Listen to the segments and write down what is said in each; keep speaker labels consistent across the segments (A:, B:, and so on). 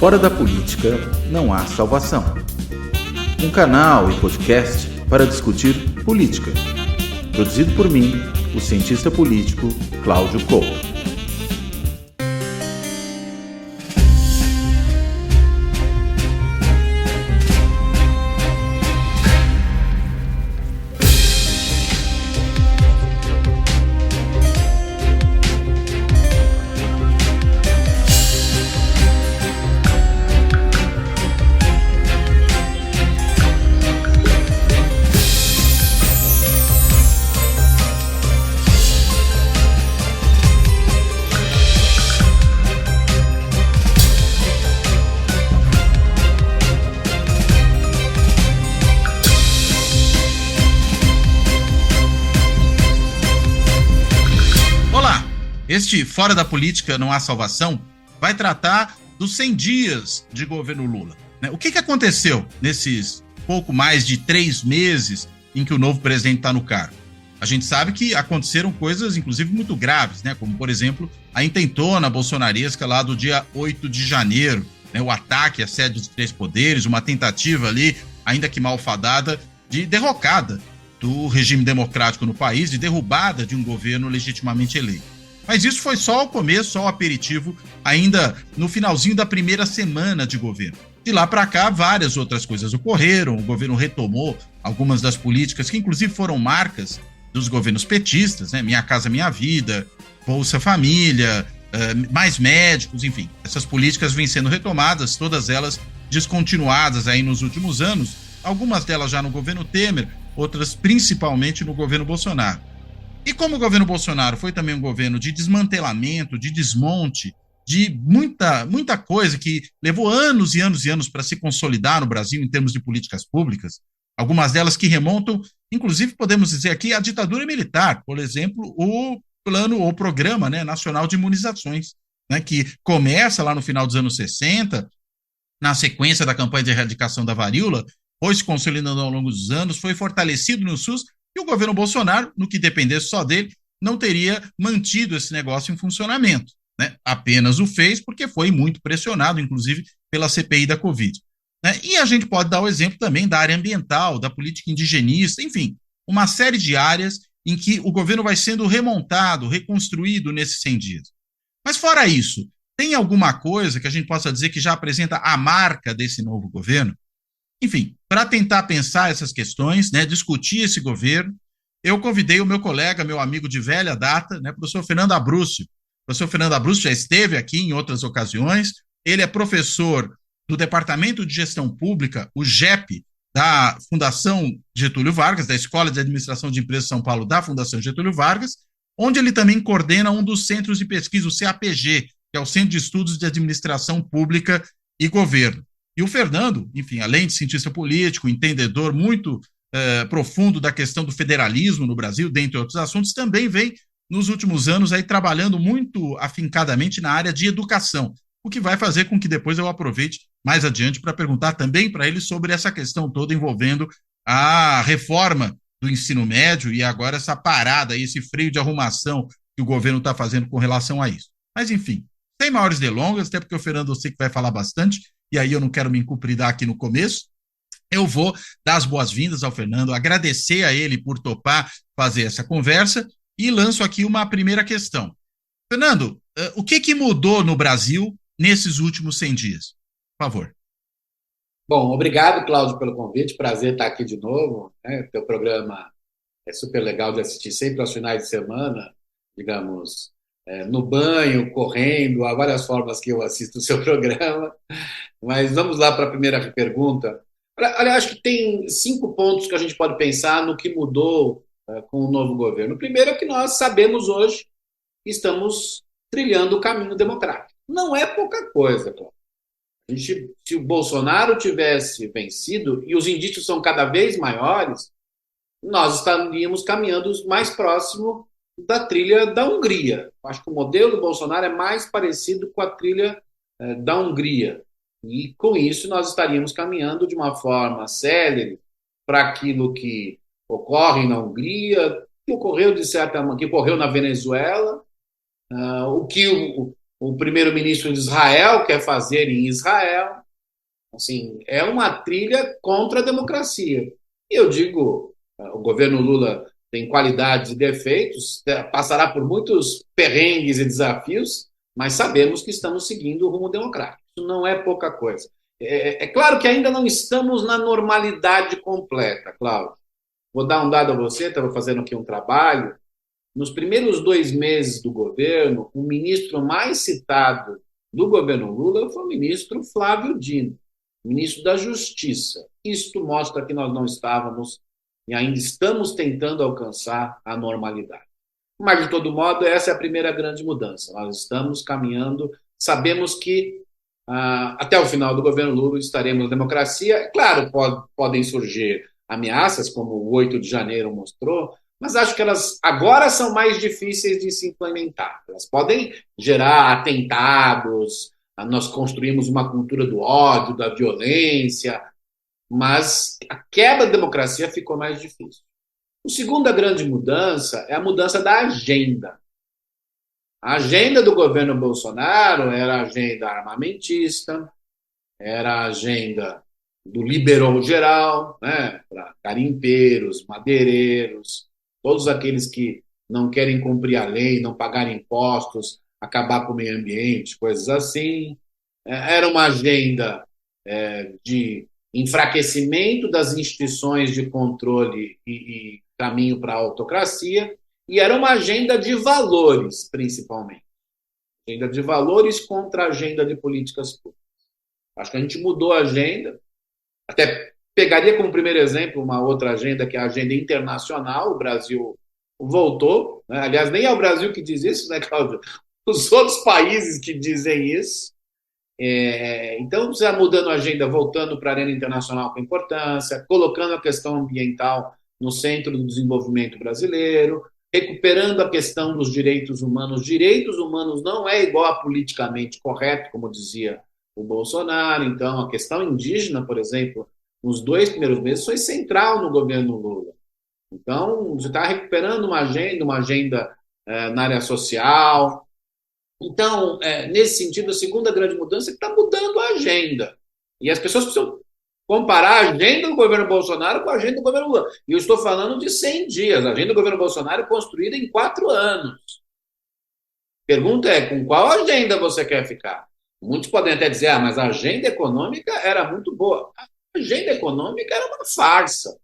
A: Fora da política não há salvação. Um canal e podcast para discutir política. Produzido por mim, o cientista político Cláudio Couto.
B: Este Fora da Política Não Há Salvação vai tratar dos 100 dias de governo Lula. O que aconteceu nesses pouco mais de 3 meses em que o novo presidente está no cargo? A gente sabe que aconteceram coisas, inclusive, muito graves, como, por exemplo, a intentona bolsonaresca lá do dia 8 de janeiro, o ataque à sede dos 3 poderes, uma tentativa ali, ainda que malfadada, de derrocada do regime democrático no país, de derrubada de um governo legitimamente eleito. Mas isso foi só o começo, só o aperitivo, ainda no finalzinho da primeira semana de governo. De lá para cá, várias outras coisas ocorreram, o governo retomou algumas das políticas que inclusive foram marcas dos governos petistas, Minha Casa Minha Vida, Bolsa Família, mais médicos, enfim. Essas políticas vêm sendo retomadas, todas elas descontinuadas aí nos últimos anos, algumas delas já no governo Temer, outras principalmente no governo Bolsonaro. E como o governo Bolsonaro foi também um governo de desmantelamento, de desmonte, de muita coisa que levou anos e anos e anos para se consolidar no Brasil em termos de políticas públicas, algumas delas que remontam, inclusive podemos dizer aqui, à ditadura militar, por exemplo, o plano ou programa nacional de imunizações, que começa lá no final dos anos 60, na sequência da campanha de erradicação da varíola, foi se consolidando ao longo dos anos, foi fortalecido no SUS. E o governo Bolsonaro, no que dependesse só dele, não teria mantido esse negócio em funcionamento. Apenas o fez porque foi muito pressionado, inclusive, pela CPI da Covid. E a gente pode dar o exemplo também da área ambiental, da política indigenista, enfim, uma série de áreas em que o governo vai sendo remontado, reconstruído nesses 100 dias. Mas fora isso, tem alguma coisa que a gente possa dizer que já apresenta a marca desse novo governo? Enfim, para tentar pensar essas questões, discutir esse governo, eu convidei o meu colega, meu amigo de velha data, professor Fernando Abruzzo. O professor Fernando Abruzzo já esteve aqui em outras ocasiões, ele é professor do Departamento de Gestão Pública, o GEP, da Fundação Getúlio Vargas, da Escola de Administração de Empresas de São Paulo, da Fundação Getúlio Vargas, onde ele também coordena um dos centros de pesquisa, o CAPG, que é o Centro de Estudos de Administração Pública e Governo. E o Fernando, enfim, além de cientista político, entendedor muito profundo da questão do federalismo no Brasil, dentre outros assuntos, também vem, nos últimos anos, aí trabalhando muito afincadamente na área de educação, o que vai fazer com que depois eu aproveite mais adiante para perguntar também para ele sobre essa questão toda envolvendo a reforma do ensino médio e agora essa parada, esse freio de arrumação que o governo está fazendo com relação a isso. Mas, enfim, sem maiores delongas, até porque o Fernando eu sei que vai falar bastante, e aí eu não quero me encupridar aqui no começo, eu vou dar as boas-vindas ao Fernando, agradecer a ele por topar fazer essa conversa e lanço aqui uma primeira questão. Fernando, o que mudou no Brasil nesses últimos 100 dias? Por favor.
C: Bom, obrigado, Cláudio, pelo convite, prazer estar aqui de novo. Teu programa é super legal de assistir sempre aos finais de semana, digamos, no banho, correndo, há várias formas que eu assisto o seu programa. Mas vamos lá para a primeira pergunta. Olha, acho que tem 5 pontos que a gente pode pensar no que mudou com o novo governo. O primeiro é que nós sabemos hoje que estamos trilhando o caminho democrático. Não é pouca coisa, Cláudio. Se o Bolsonaro tivesse vencido, e os indícios são cada vez maiores, nós estaríamos caminhando mais próximo da trilha da Hungria. Acho que o modelo do Bolsonaro é mais parecido com a trilha da Hungria. E, com isso, nós estaríamos caminhando de uma forma célere para aquilo que ocorre na Hungria, que ocorreu, de certa maneira, que ocorreu na Venezuela, o que o primeiro-ministro de Israel quer fazer em Israel. Assim, é uma trilha contra a democracia. E eu digo, o governo Lula tem qualidades e defeitos, passará por muitos perrengues e desafios, mas sabemos que estamos seguindo o rumo democrático. Isso não é pouca coisa. É claro que ainda não estamos na normalidade completa, Cláudio. Vou dar um dado a você, estava fazendo aqui um trabalho. Nos primeiros 2 meses do governo, o ministro mais citado do governo Lula foi o ministro Flávio Dino, ministro da Justiça. Isto mostra que nós não estávamos e ainda estamos tentando alcançar a normalidade. Mas, de todo modo, essa é a primeira grande mudança. Nós estamos caminhando, sabemos que até o final do governo Lula estaremos na democracia. Claro, podem surgir ameaças, como o 8 de janeiro mostrou, mas acho que elas agora são mais difíceis de se implementar. Elas podem gerar atentados, nós construímos uma cultura do ódio, da violência, mas a quebra da democracia ficou mais difícil. A segunda grande mudança é a mudança da agenda. A agenda do governo Bolsonaro era a agenda armamentista, era a agenda do liberou geral, né, para garimpeiros, madeireiros, todos aqueles que não querem cumprir a lei, não pagar impostos, acabar com o meio ambiente, coisas assim. Era uma agenda de enfraquecimento das instituições de controle e caminho para a autocracia, e era uma agenda de valores, principalmente. Agenda de valores contra a agenda de políticas públicas. Acho que a gente mudou a agenda, até pegaria como primeiro exemplo uma outra agenda, que é a agenda internacional. O Brasil voltou, né? Aliás, nem é o Brasil que diz isso, né, Cláudio? Os outros países que dizem isso. Então, você está mudando a agenda, voltando para a arena internacional com importância, colocando a questão ambiental no centro do desenvolvimento brasileiro, recuperando a questão dos direitos humanos. Direitos humanos não é igual a politicamente correto, como dizia o Bolsonaro. Então, a questão indígena, por exemplo, nos 2 primeiros meses foi central no governo Lula. Então, você está recuperando uma agenda na área social. Então, nesse sentido, a segunda grande mudança é que está mudando a agenda. E as pessoas precisam comparar a agenda do governo Bolsonaro com a agenda do governo Lula. E eu estou falando de 100 dias. A agenda do governo Bolsonaro é construída em 4 anos. Pergunta é, com qual agenda você quer ficar? Muitos podem até dizer, mas a agenda econômica era muito boa. A agenda econômica era uma farsa.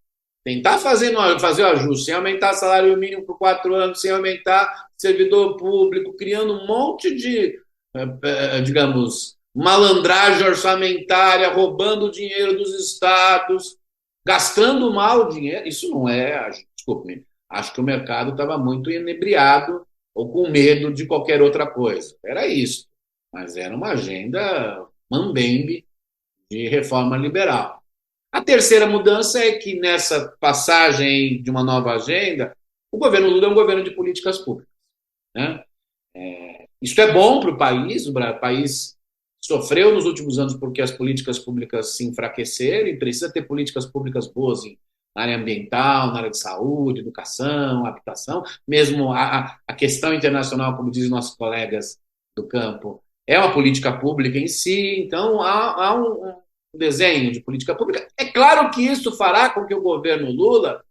C: Tentar fazer o ajuste sem aumentar salário mínimo por 4 anos, sem aumentar servidor público, criando um monte de, digamos, malandragem orçamentária, roubando o dinheiro dos estados, gastando mal o dinheiro. Isso não é, desculpe-me, acho que o mercado estava muito inebriado ou com medo de qualquer outra coisa. Era isso. Mas era uma agenda mambembe de reforma liberal. A terceira mudança é que, nessa passagem de uma nova agenda, o governo Lula é um governo de políticas públicas, né? Isso é bom para o país. O país sofreu nos últimos anos porque as políticas públicas se enfraqueceram e precisa ter políticas públicas boas na área ambiental, na área de saúde, educação, habitação. Mesmo a questão internacional, como dizem nossos colegas do campo, é uma política pública em si. Então, há um desenho de política pública. É claro que isso fará com que o governo Lula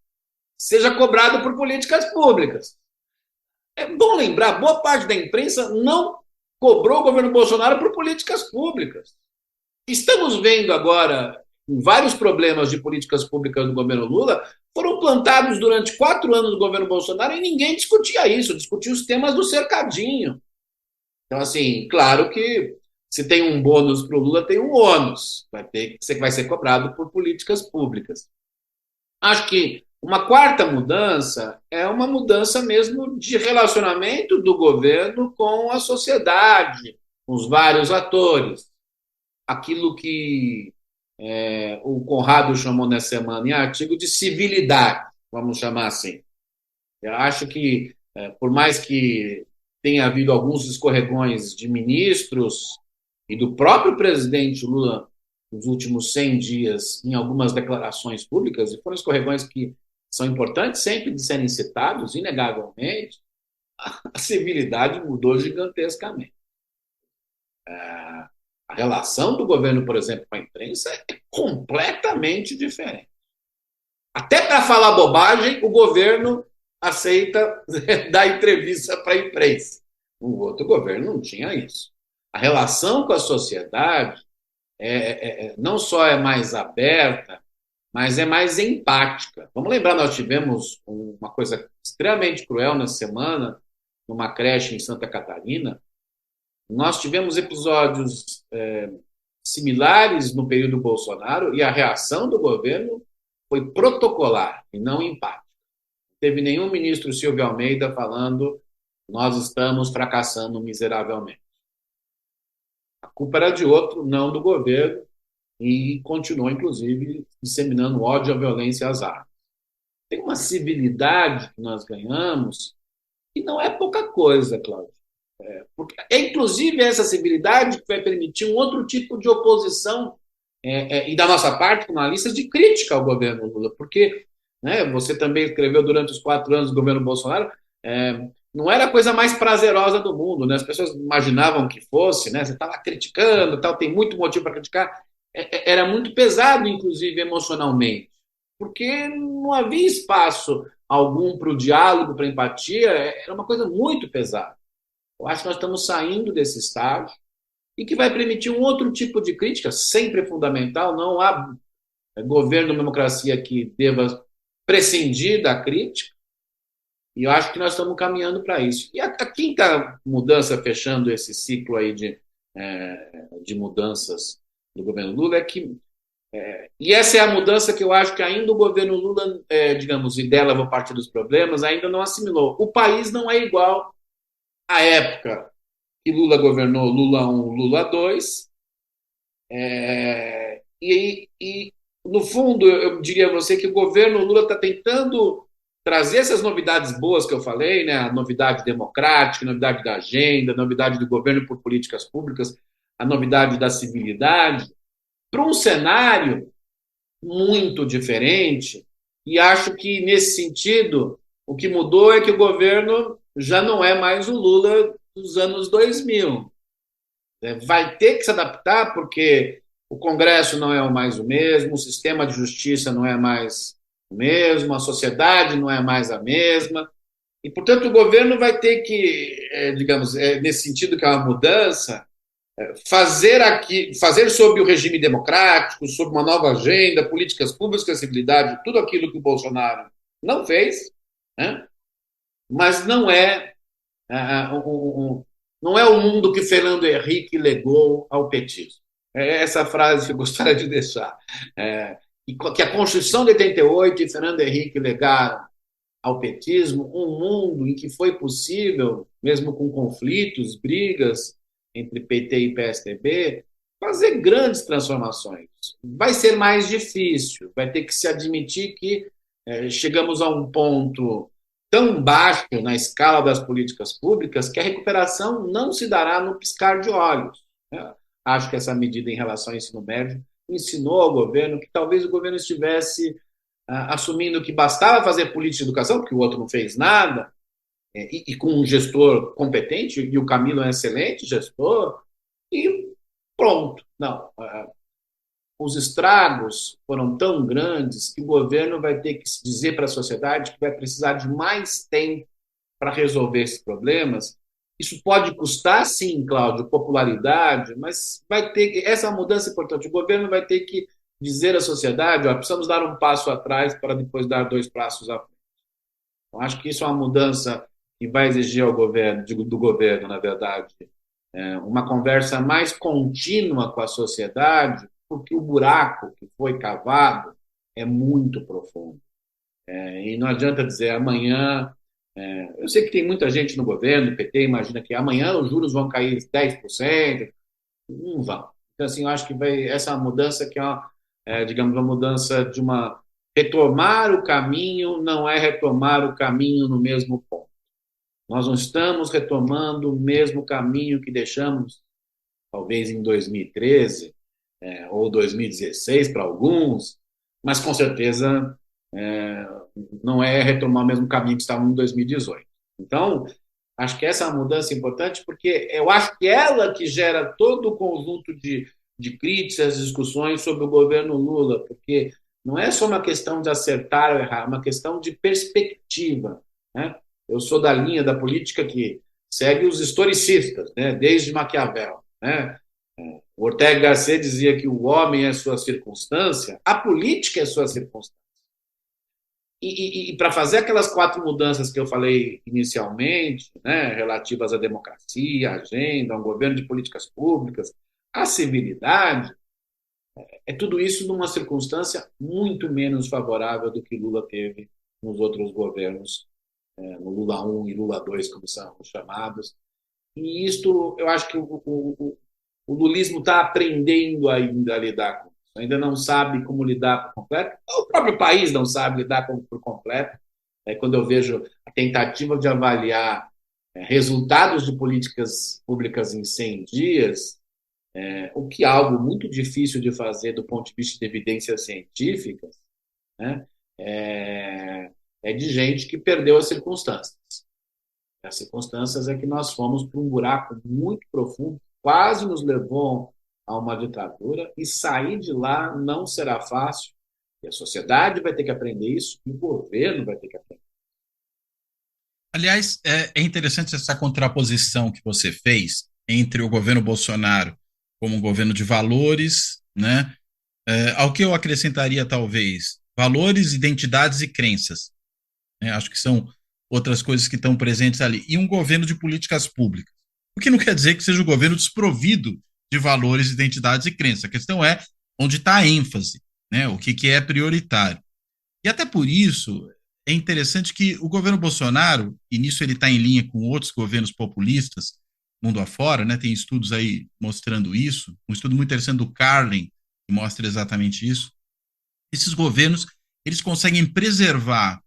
C: seja cobrado por políticas públicas. É bom lembrar, boa parte da imprensa não cobrou o governo Bolsonaro por políticas públicas. Estamos vendo agora vários problemas de políticas públicas do governo Lula foram plantados durante 4 anos do governo Bolsonaro e ninguém discutia isso, discutia os temas do cercadinho. Então, assim, claro que se tem um bônus para o Lula, tem um ônus. Vai ser cobrado por políticas públicas. Acho que uma quarta mudança é uma mudança mesmo de relacionamento do governo com a sociedade, com os vários atores. Aquilo que o Conrado chamou nessa semana em artigo de civilidade, vamos chamar assim. Eu acho que, por mais que tenha havido alguns escorregões de ministros e do próprio presidente Lula nos últimos 100 dias em algumas declarações públicas, e foram escorregões que são importantes sempre de serem citados, inegavelmente, a civilidade mudou gigantescamente. A relação do governo, por exemplo, com a imprensa é completamente diferente. Até para falar bobagem, o governo aceita dar entrevista para a imprensa. O outro governo não tinha isso. A relação com a sociedade não só é mais aberta, mas é mais empática. Vamos lembrar, nós tivemos uma coisa extremamente cruel na semana, numa creche em Santa Catarina. Nós tivemos episódios similares no período Bolsonaro e a reação do governo foi protocolar e não empática. Não teve nenhum ministro Silvio Almeida falando nós estamos fracassando miseravelmente. A culpa era de outro, não do governo, e continuou, inclusive, disseminando ódio, a violência e as armas. Tem uma civilidade que nós ganhamos que não é pouca coisa, Cláudio. Porque inclusive, essa civilidade que vai permitir um outro tipo de oposição e da nossa parte, com uma lista de crítica ao governo Lula, porque você também escreveu durante os 4 anos do governo Bolsonaro, não era a coisa mais prazerosa do mundo, né? As pessoas imaginavam que fosse, né? Você estava criticando, tal, tem muito motivo para criticar, era muito pesado, inclusive emocionalmente, porque não havia espaço algum para o diálogo, para a empatia, era uma coisa muito pesada. Eu acho que nós estamos saindo desse estágio e que vai permitir um outro tipo de crítica, sempre fundamental. Não há governo ou democracia que deva prescindir da crítica, e eu acho que nós estamos caminhando para isso. E a quinta mudança, fechando esse ciclo aí de mudanças do governo Lula, é que e essa é a mudança que eu acho que ainda o governo Lula, digamos, e dela vou partir dos problemas, ainda não assimilou. O país não é igual à época que Lula governou, Lula 1, Lula 2, e no fundo, eu diria a você que o governo Lula está tentando trazer essas novidades boas que eu falei, né? A novidade democrática, a novidade da agenda, a novidade do governo por políticas públicas, a novidade da civilidade, para um cenário muito diferente, e acho que, nesse sentido, o que mudou é que o governo já não é mais o Lula dos anos 2000. Vai ter que se adaptar, porque o Congresso não é mais o mesmo, o sistema de justiça não é mais o mesmo, a sociedade não é mais a mesma, e, portanto, o governo vai ter que, digamos, nesse sentido que é uma mudança, fazer sob o regime democrático, sob uma nova agenda, políticas públicas, acessibilidade, tudo aquilo que o Bolsonaro não fez, né? Mas não é o mundo que Fernando Henrique legou ao petismo. É essa frase que eu gostaria de deixar. Que a Constituição de 88 e Fernando Henrique legaram ao petismo um mundo em que foi possível, mesmo com conflitos, brigas entre PT e PSDB, fazer grandes transformações. Vai ser mais difícil, vai ter que se admitir que chegamos a um ponto tão baixo na escala das políticas públicas que a recuperação não se dará no piscar de olhos. Acho que essa medida em relação ao ensino médio ensinou ao governo que talvez o governo estivesse assumindo que bastava fazer política de educação, porque o outro não fez nada, e com um gestor competente, e o Camilo é um excelente gestor, e pronto. Não. Os estragos foram tão grandes que o governo vai ter que dizer para a sociedade que vai precisar de mais tempo para resolver esses problemas. Isso pode custar, sim, Cláudio, popularidade, mas vai ter que, essa mudança é importante. O governo vai ter que dizer à sociedade, precisamos dar um passo atrás para depois dar 2 passos à frente. Eu acho que isso é uma mudança que vai exigir ao governo, do governo, na verdade, uma conversa mais contínua com a sociedade, porque o buraco que foi cavado é muito profundo. E não adianta dizer amanhã. Eu sei que tem muita gente no governo, o PT imagina que amanhã os juros vão cair 10%, não vão. Então, assim, eu acho que essa é uma mudança que digamos, uma mudança de retomar o caminho, não é retomar o caminho no mesmo ponto. Nós não estamos retomando o mesmo caminho que deixamos, talvez em 2013, ou 2016 para alguns, mas com certeza não é retomar o mesmo caminho que estávamos em 2018. Então, Acho que essa é uma mudança importante, porque eu acho que ela que gera todo o conjunto de críticas, discussões sobre o governo Lula, porque não é só uma questão de acertar ou errar, é uma questão de perspectiva, né? Eu sou da linha da política que segue os historicistas, né? Desde Maquiavel, né? O Ortega Gasset dizia que o homem é sua circunstância, a política é sua circunstância. E para fazer aquelas 4 mudanças que eu falei inicialmente, né, relativas à democracia, à agenda, a um governo de políticas públicas, à civilidade, é tudo isso numa circunstância muito menos favorável do que Lula teve nos outros governos, no Lula 1 e Lula 2, como são chamados. E isto, eu acho que o lulismo está aprendendo ainda a lidar com isso. Ainda não sabe como lidar por completo. O próprio país não sabe lidar por completo. Quando eu vejo a tentativa de avaliar resultados de políticas públicas em 100 dias, o que é algo muito difícil de fazer do ponto de vista de evidências científicas, né? É de gente que perdeu as circunstâncias. As circunstâncias é que nós fomos para um buraco muito profundo, quase nos levou a uma ditadura, e sair de lá não será fácil. E a sociedade vai ter que aprender isso, e o governo vai ter que aprender.
B: Aliás, é interessante essa contraposição que você fez entre o governo Bolsonaro como um governo de valores, né, ao que eu acrescentaria, talvez, valores, identidades e crenças. Né, acho que são outras coisas que estão presentes ali. E um governo de políticas públicas. O que não quer dizer que seja um governo desprovido de valores, identidades e crenças. A questão é onde está a ênfase, né, o que é prioritário. E até por isso é interessante que o governo Bolsonaro, e nisso ele está em linha com outros governos populistas, mundo afora, né, tem estudos aí mostrando isso, um estudo muito interessante do Carlin, que mostra exatamente isso. Esses governos, eles conseguem preservar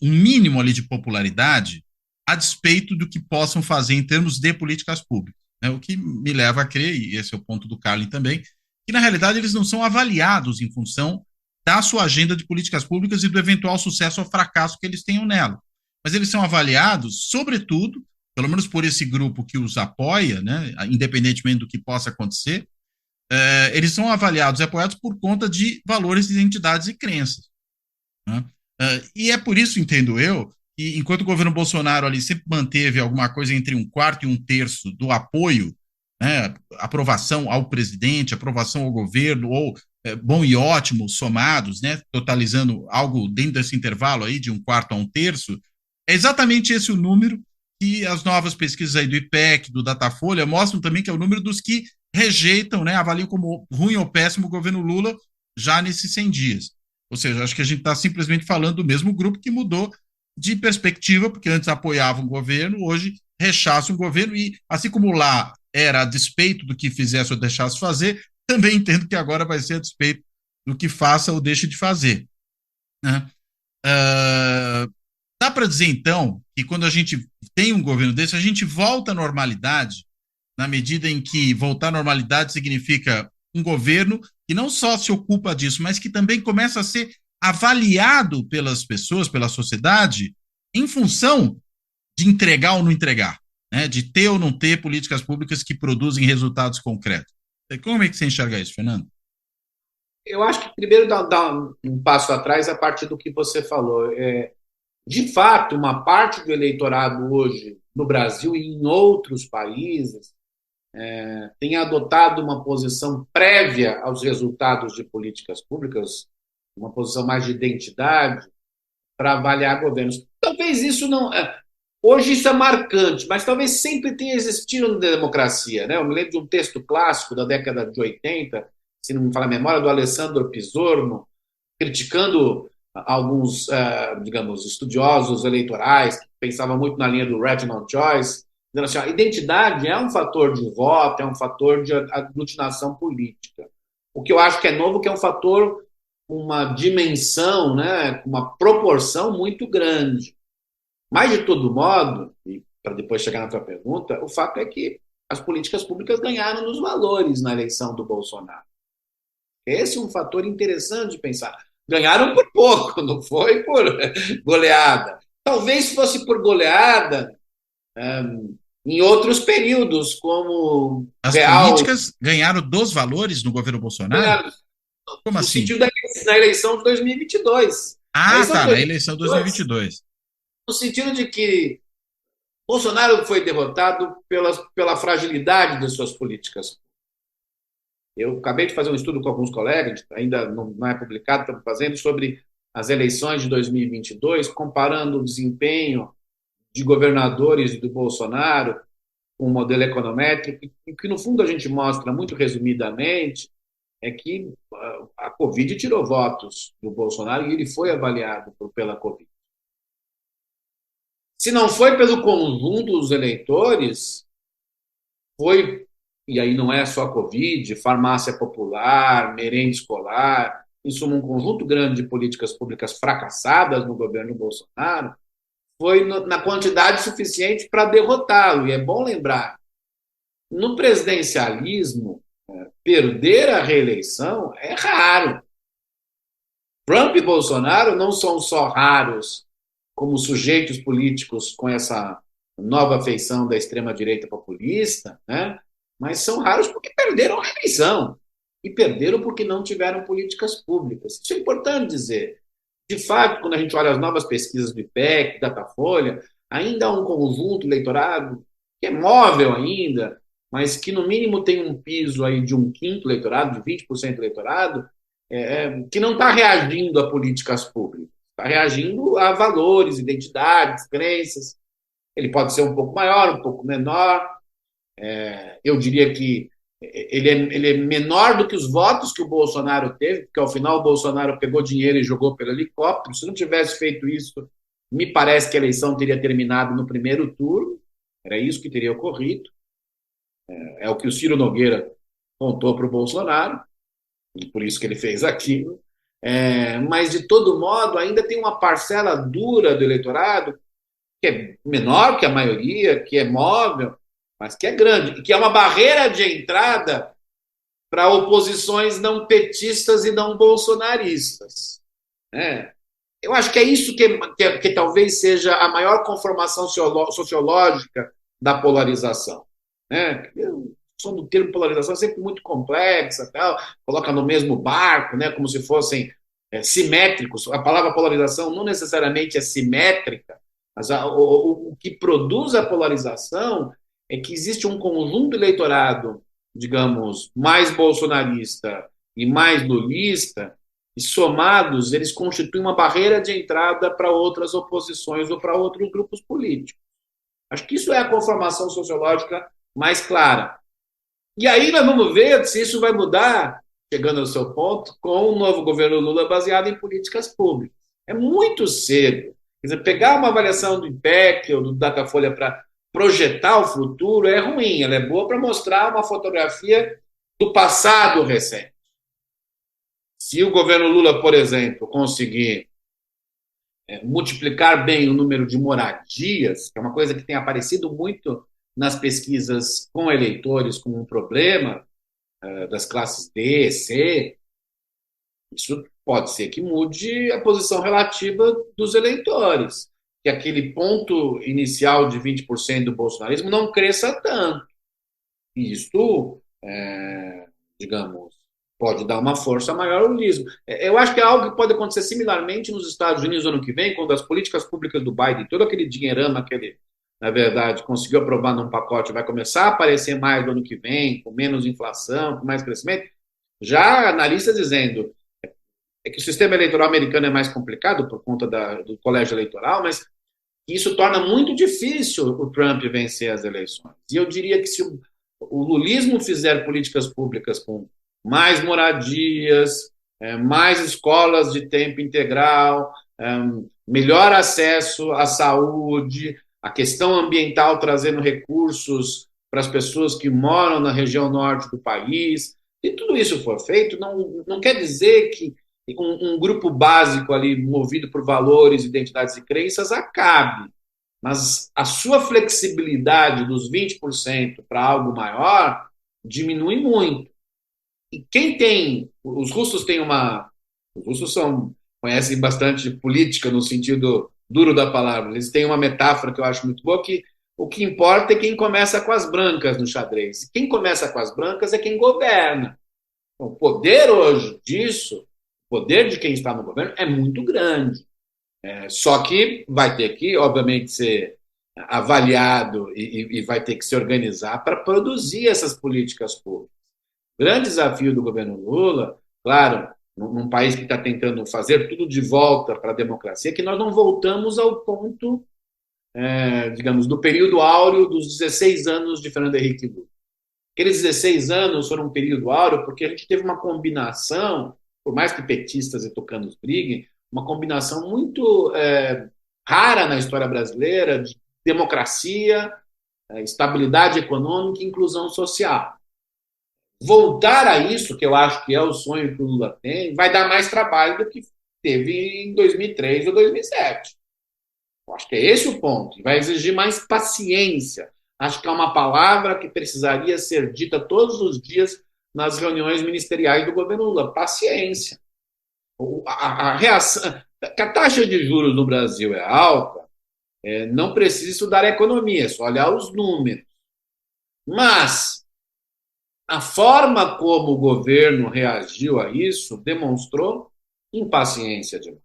B: um mínimo ali de popularidade a despeito do que possam fazer em termos de políticas públicas. Né? O que me leva a crer, e esse é o ponto do Carlin também, que na realidade eles não são avaliados em função da sua agenda de políticas públicas e do eventual sucesso ou fracasso que eles tenham nela. Mas eles são avaliados, sobretudo, pelo menos por esse grupo que os apoia, né, independentemente do que possa acontecer, eles são avaliados e apoiados por conta de valores, identidades e crenças. Né? E é por isso, entendo eu, que enquanto o governo Bolsonaro ali sempre manteve alguma coisa entre 1/4 e 1/3 do apoio, né, aprovação ao presidente, aprovação ao governo, ou bom e ótimo somados, né, totalizando algo dentro desse intervalo aí de 1/4 a 1/3, é exatamente esse o número que as novas pesquisas aí do IPEC, do Datafolha, mostram também que é o número dos que rejeitam, né, avaliam como ruim ou péssimo o governo Lula já nesses 100 dias. Ou seja, acho que a gente está simplesmente falando do mesmo grupo que mudou de perspectiva, porque antes apoiava um governo, hoje rechaça um governo, e assim como lá era a despeito do que fizesse ou deixasse fazer, também entendo que agora vai ser a despeito do que faça ou deixe de fazer. Né? Dá para dizer, então, que quando a gente tem um governo desse, a gente volta à normalidade, na medida em que voltar à normalidade significa um governo que não só se ocupa disso, mas que também começa a ser avaliado pelas pessoas, pela sociedade, em função de entregar ou não entregar, né? De ter ou não ter políticas públicas que produzem resultados concretos. Como é que você enxerga isso, Fernando?
C: Eu acho que primeiro dar um passo atrás a partir do que você falou. De fato, uma parte do eleitorado hoje no Brasil e em outros países tem adotado uma posição prévia aos resultados de políticas públicas, uma posição mais de identidade, para avaliar governos. Talvez isso não... Hoje isso é marcante, mas talvez sempre tenha existido na democracia. Né? Eu me lembro de um texto clássico da década de 80, se não me falha a memória, do Alessandro Pisorno, criticando alguns, digamos, estudiosos eleitorais, que pensavam muito na linha do Reginald Joyce, dizendo assim, a identidade é um fator de voto, é um fator de aglutinação política. O que eu acho que é novo, que é um fator, uma dimensão, né, uma proporção muito grande. Mas, de todo modo, e para depois chegar na tua pergunta, o fato é que as políticas públicas ganharam nos valores na eleição do Bolsonaro. Esse é um fator interessante de pensar. Ganharam por pouco, não foi por goleada. Talvez se fosse por goleada, em outros períodos, como
B: As
C: real,
B: políticas ganharam dos valores no governo Bolsonaro? Como
C: no
B: assim?
C: sentido da eleição de 2022. A
B: Ah,
C: eleição de
B: tá, na eleição de
C: 2022,
B: 2022.
C: no sentido de que Bolsonaro foi derrotado pela fragilidade de suas políticas. Eu acabei de fazer um estudo com alguns colegas, ainda não é publicado, estamos fazendo, sobre as eleições de 2022, comparando o desempenho de governadores do Bolsonaro com o modelo econométrico, e que, no fundo, a gente mostra, muito resumidamente, é que a Covid tirou votos do Bolsonaro e ele foi avaliado pela Covid. Se não foi pelo conjunto dos eleitores, foi, e aí não é só Covid, farmácia popular, merenda escolar, em suma, um conjunto grande de políticas públicas fracassadas no governo Bolsonaro, foi na quantidade suficiente para derrotá-lo. E é bom lembrar, no presidencialismo, perder a reeleição é raro. Trump e Bolsonaro não são só raros como sujeitos políticos com essa nova feição da extrema-direita populista, né? Mas são raros porque perderam a eleição. E perderam porque não tiveram políticas públicas. Isso é importante dizer. De fato, quando a gente olha as novas pesquisas do IPEC, Datafolha, ainda há um conjunto eleitorado que é móvel ainda, mas que no mínimo tem um piso aí de um quinto eleitorado, de 20% do eleitorado, que não está reagindo a políticas públicas, está reagindo a valores, identidades, crenças. Ele pode ser um pouco maior, um pouco menor. Eu diria que ele é menor do que os votos que o Bolsonaro teve, porque ao final o Bolsonaro pegou dinheiro e jogou pelo helicóptero. Se não tivesse feito isso, me parece que a eleição teria terminado no primeiro turno. Era isso que teria ocorrido. É o que o Ciro Nogueira contou para o Bolsonaro, e por isso que ele fez aquilo. Mas, de todo modo, ainda tem uma parcela dura do eleitorado, que é menor que a maioria, que é móvel, mas que é grande, e que é uma barreira de entrada para oposições não petistas e não bolsonaristas. Eu acho que é isso que talvez seja a maior conformação sociológica da polarização. A do termo polarização é sempre muito complexa, tal, coloca no mesmo barco, como se fossem simétricos. A palavra polarização não necessariamente é simétrica, mas o que produz a polarização é que existe um conjunto eleitorado, digamos, mais bolsonarista e mais lulista, e somados, eles constituem uma barreira de entrada para outras oposições ou para outros grupos políticos. Acho que isso é a conformação sociológica mais clara. E aí nós vamos ver se isso vai mudar, chegando ao seu ponto, com o novo governo Lula baseado em políticas públicas. É muito cedo. Quer dizer, pegar uma avaliação do IPEC ou do Datafolha para projetar o futuro é ruim, ela é boa para mostrar uma fotografia do passado recente. Se o governo Lula, por exemplo, conseguir multiplicar bem o número de moradias, que é uma coisa que tem aparecido muito nas pesquisas com eleitores como um problema das classes D, C, isso pode ser que mude a posição relativa dos eleitores, que aquele ponto inicial de 20% do bolsonarismo não cresça tanto. E isto, digamos, pode dar uma força maior ao lulismo. Eu acho que é algo que pode acontecer similarmente nos Estados Unidos no ano que vem, quando as políticas públicas do Biden, todo aquele dinheirama que ele, na verdade, conseguiu aprovar num pacote, vai começar a aparecer mais no ano que vem, com menos inflação, com mais crescimento. Já analistas dizendo que o sistema eleitoral americano é mais complicado por conta do colégio eleitoral, mas isso torna muito difícil o Trump vencer as eleições. E eu diria que se o lulismo fizer políticas públicas com mais moradias, mais escolas de tempo integral, melhor acesso à saúde, a questão ambiental trazendo recursos para as pessoas que moram na região norte do país, se tudo isso for feito, não quer dizer que um grupo básico ali, movido por valores, identidades e crenças, acabe. Mas a sua flexibilidade dos 20% para algo maior diminui muito. E quem tem... Os russos têm uma... Os russos conhecem bastante política no sentido duro da palavra. Eles têm uma metáfora que eu acho muito boa, que O que importa é quem começa com as brancas no xadrez. Quem começa com as brancas é quem governa. O poder hoje disso, o poder de quem está no governo é muito grande. Só que vai ter que, obviamente, ser avaliado e vai ter que se organizar para produzir essas políticas públicas. O grande desafio do governo Lula, claro, num país que está tentando fazer tudo de volta para a democracia, é que nós não voltamos ao ponto, digamos, do período áureo dos 16 anos de Fernando Henrique Lula. Aqueles 16 anos foram um período áureo porque a gente teve uma combinação, por mais que petistas e tucanos briguem, uma combinação muito rara na história brasileira de democracia, estabilidade econômica e inclusão social. Voltar a isso, que eu acho que é o sonho que o Lula tem, vai dar mais trabalho do que teve em 2003 ou 2007. Eu acho que é esse o ponto. Vai exigir mais paciência. Acho que é uma palavra que precisaria ser dita todos os dias nas reuniões ministeriais do governo Lula. Paciência. A reação, que a taxa de juros no Brasil é alta, não precisa estudar a economia, é só olhar os números. Mas a forma como o governo reagiu a isso demonstrou impaciência demais.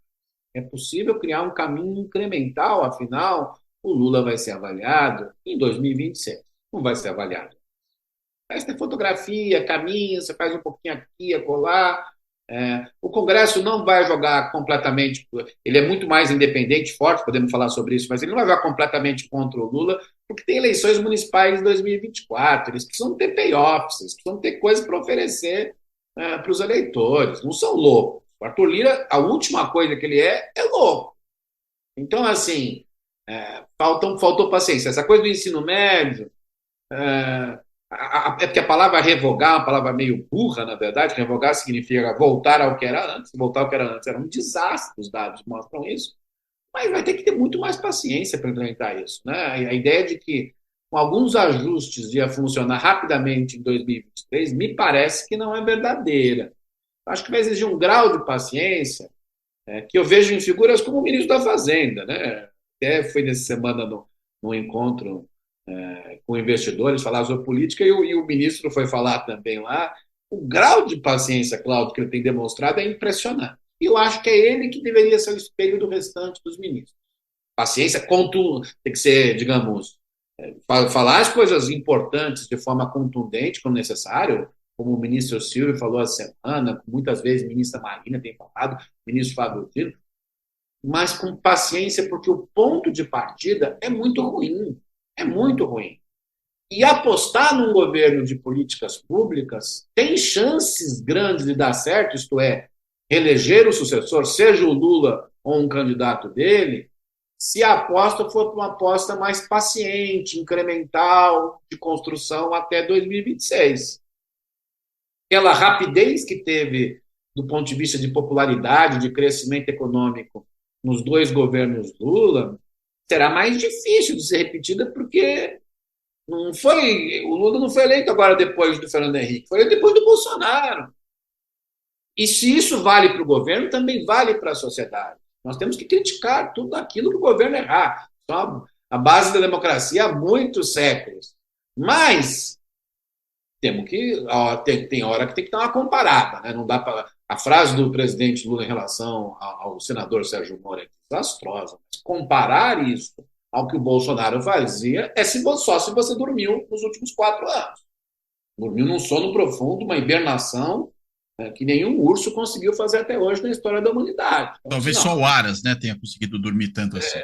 C: É possível criar um caminho incremental, afinal, o Lula vai ser avaliado em 2026. Não vai ser avaliado. Mas tem fotografia, caminho, você faz um pouquinho aqui, acolá. O Congresso não vai jogar completamente, ele é muito mais independente, forte, podemos falar sobre isso, mas ele não vai jogar completamente contra o Lula, porque tem eleições municipais em 2024, eles precisam ter payoffs, eles precisam ter coisas para oferecer para os eleitores, não são loucos. O Arthur Lira, a última coisa que ele é louco. Então, assim, faltou paciência. Essa coisa do ensino médio, é porque a palavra revogar é uma palavra meio burra, na verdade. Revogar significa voltar ao que era antes. Voltar ao que era antes era um desastre, os dados mostram isso. Mas vai ter que ter muito mais paciência para implementar isso, né? A ideia de que com alguns ajustes ia funcionar rapidamente em 2023 me parece que não é verdadeira. Acho que vai exigir um grau de paciência que eu vejo em figuras como o ministro da Fazenda, né? Até fui nessa semana num encontro com investidores, falar sobre política, e o ministro foi falar também lá. O grau de paciência, Cláudio, que ele tem demonstrado é impressionante. E eu acho que é ele que deveria ser o espelho do restante dos ministros. Paciência, tem que ser, digamos, falar as coisas importantes de forma contundente, quando necessário, como o ministro Silvio falou essa semana, muitas vezes a ministra Marina tem falado, o ministro Fábio Dino, mas com paciência, porque o ponto de partida é muito ruim. É muito ruim. E apostar num governo de políticas públicas tem chances grandes de dar certo, isto é, eleger o sucessor, seja o Lula ou um candidato dele, se a aposta for uma aposta mais paciente, incremental, de construção até 2026. Aquela rapidez que teve do ponto de vista de popularidade, de crescimento econômico nos dois governos Lula, será mais difícil de ser repetida porque o Lula não foi eleito agora depois do Fernando Henrique, foi eleito depois do Bolsonaro. E se isso vale para o governo, também vale para a sociedade. Nós temos que criticar tudo aquilo que o governo errar. A base da democracia há muitos séculos. Mas temos que tem hora que tem que dar uma comparada, né? Não dá para a frase do presidente Lula em relação ao senador Sérgio Moro é desastrosa. Mas comparar isso ao que o Bolsonaro fazia é só se você dormiu nos últimos 4 anos. Dormiu num sono profundo, uma hibernação que nenhum urso conseguiu fazer até hoje na história da humanidade. Então,
B: talvez só o Aras, né, tenha conseguido dormir tanto assim.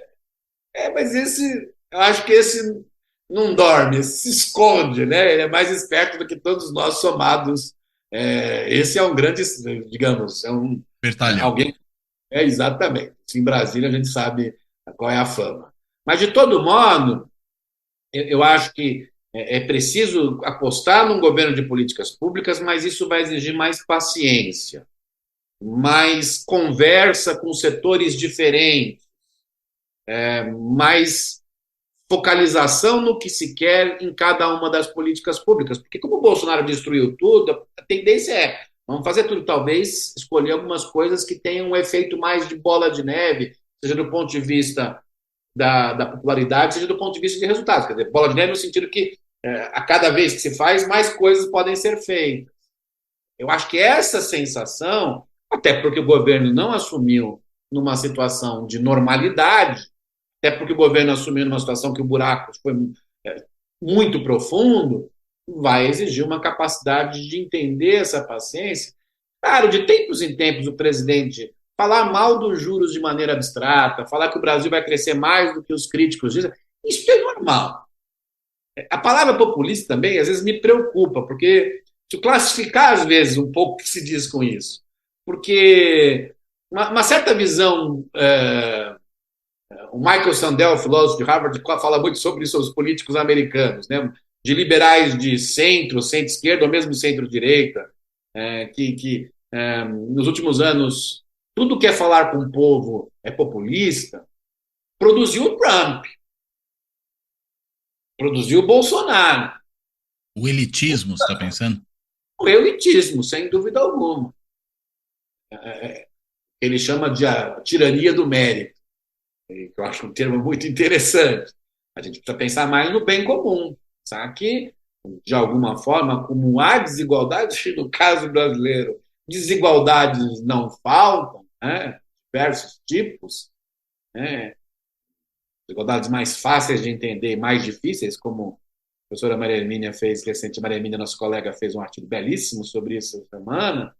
C: Mas eu acho que esse não dorme, esse se esconde, né? Ele é mais esperto do que todos nós somados. Esse é um grande, digamos,
B: Bertalhão.
C: Alguém. Exatamente. Em Brasília a gente sabe qual é a fama. Mas, de todo modo, eu acho que é preciso apostar num governo de políticas públicas, mas isso vai exigir mais paciência, mais conversa com setores diferentes, mais focalização no que se quer em cada uma das políticas públicas. Porque como o Bolsonaro destruiu tudo, a tendência vamos fazer tudo, talvez escolher algumas coisas que tenham um efeito mais de bola de neve, seja do ponto de vista da popularidade, seja do ponto de vista de resultados. Quer dizer, bola de neve no sentido que a cada vez que se faz, mais coisas podem ser feitas. Eu acho que essa sensação, até porque o governo não assumiu numa situação de normalidade, até porque o governo assumiu numa situação que o buraco foi muito profundo, vai exigir uma capacidade de entender essa paciência. Claro, de tempos em tempos, o presidente falar mal dos juros de maneira abstrata, falar que o Brasil vai crescer mais do que os críticos dizem, isso é normal. A palavra populista também, às vezes, me preocupa, porque se classificar, às vezes, um pouco o que se diz com isso. Porque uma certa visão... o Michael Sandel, filósofo de Harvard, fala muito sobre isso, sobre os políticos americanos, né? De liberais de centro, centro-esquerda ou mesmo centro-direita, que nos últimos anos tudo que é falar com o povo é populista, produziu o Trump, produziu o Bolsonaro.
B: O elitismo, você está pensando?
C: O elitismo, sem dúvida alguma. Ele chama de a tirania do mérito, que eu acho um termo muito interessante. A gente precisa pensar mais no bem comum. Sabe que, de alguma forma, como há desigualdades, no caso brasileiro, desigualdades não faltam, né? Diversos tipos, né? Desigualdades mais fáceis de entender e mais difíceis, como a professora Maria Hermínia fez recentemente, Maria Hermínia, nossa colega, fez um artigo belíssimo sobre isso essa semana.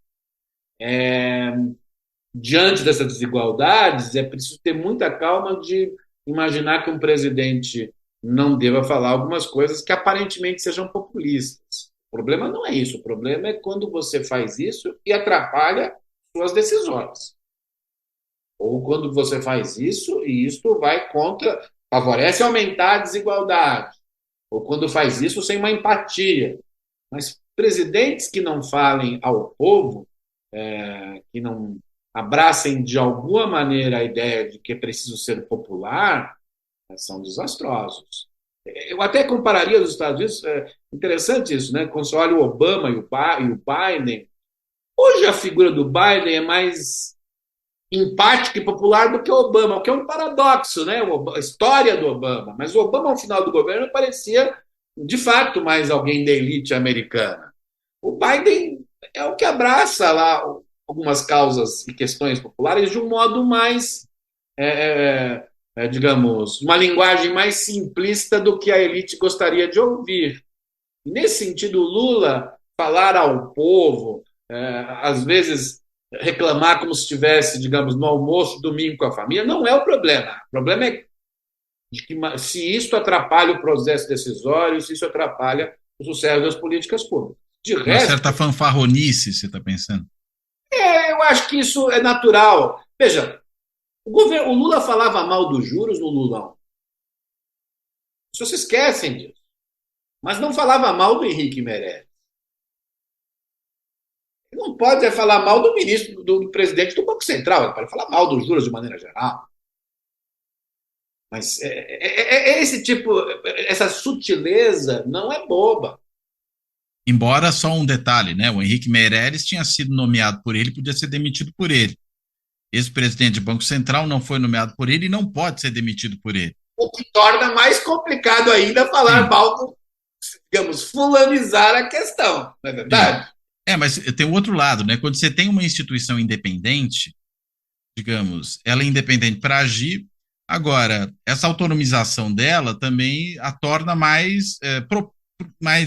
C: Diante dessas desigualdades, é preciso ter muita calma de imaginar que um presidente não deva falar algumas coisas que aparentemente sejam populistas. O problema não é isso. O problema é quando você faz isso e atrapalha suas decisões. Ou quando você faz isso e isto vai contra, favorece aumentar a desigualdade. Ou quando faz isso sem uma empatia. Mas presidentes que não falem ao povo, que não abracem de alguma maneira a ideia de que é preciso ser popular, são desastrosos. Eu até compararia os Estados Unidos, interessante isso, né? Quando você olha o Obama e o Biden, hoje a figura do Biden é mais empática e popular do que o Obama, o que é um paradoxo, né? A história do Obama. Mas o Obama, ao final do governo, parecia, de fato, mais alguém da elite americana. O Biden é o que abraça lá algumas causas e questões populares de um modo mais, digamos, uma linguagem mais simplista do que a elite gostaria de ouvir. E nesse sentido, o Lula falar ao povo, às vezes reclamar como se estivesse, digamos, no almoço domingo com a família, não é o problema. O problema é que se isso atrapalha o processo decisório, se isso atrapalha o sucesso das políticas públicas. De resto,
B: uma certa fanfarronice, você está pensando?
C: Eu acho que isso é natural. Veja, o Lula falava mal dos juros no Lulão. As pessoas se esquecem disso. Mas não falava mal do Henrique Meirelles. Ele não pode falar mal do ministro, do presidente do Banco Central. Ele pode falar mal dos juros de maneira geral. Mas esse tipo, essa sutileza não é boba.
B: Embora só um detalhe, né? O Henrique Meirelles tinha sido nomeado por ele, podia ser demitido por ele. Esse presidente do Banco Central não foi nomeado por ele e não pode ser demitido por ele.
C: O que torna mais complicado ainda falar mal, digamos, fulanizar a questão, não é verdade?
B: Mas tem o outro lado, né? Quando você tem uma instituição independente, digamos, ela é independente para agir. Agora, essa autonomização dela também a torna mais,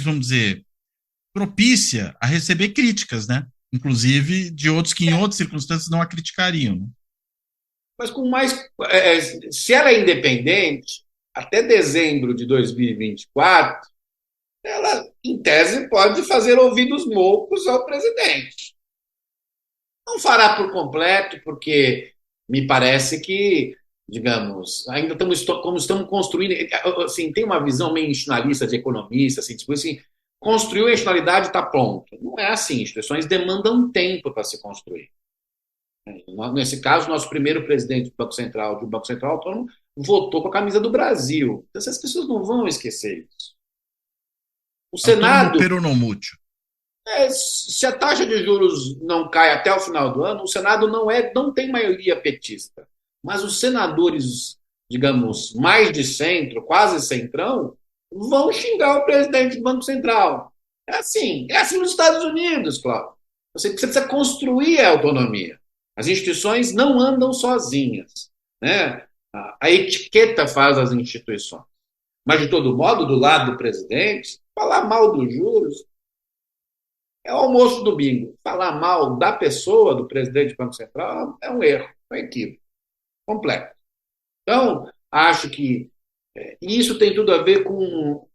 B: vamos dizer, propícia a receber críticas, né? Inclusive de outros que em outras circunstâncias não a criticariam. Né?
C: Mas com mais, se ela é independente, até dezembro de 2024, ela, em tese, pode fazer ouvidos moucos ao presidente. Não fará por completo, porque me parece que, digamos, ainda estamos construindo, assim, tem uma visão meio institucionalista de economista, assim, tipo assim, construiu a institucionalidade e está pronto. Não é assim, instituições demandam tempo para se construir. Nesse caso, nosso primeiro presidente do Banco Central Autônomo votou com a camisa do Brasil. Então, essas pessoas não vão esquecer isso. O Senado... se a taxa de juros não cai até o final do ano, o Senado não tem maioria petista. Mas os senadores digamos, mais de centro, quase centrão, vão xingar o presidente do Banco Central. É assim nos Estados Unidos, Cláudio. Você precisa construir a autonomia. As instituições não andam sozinhas, né? A etiqueta faz as instituições. Mas, de todo modo, do lado do presidente, falar mal dos juros é o almoço do bingo. Falar mal da pessoa, do presidente do Banco Central, é um erro, é um equívoco completo. Então, acho que isso tem tudo a ver com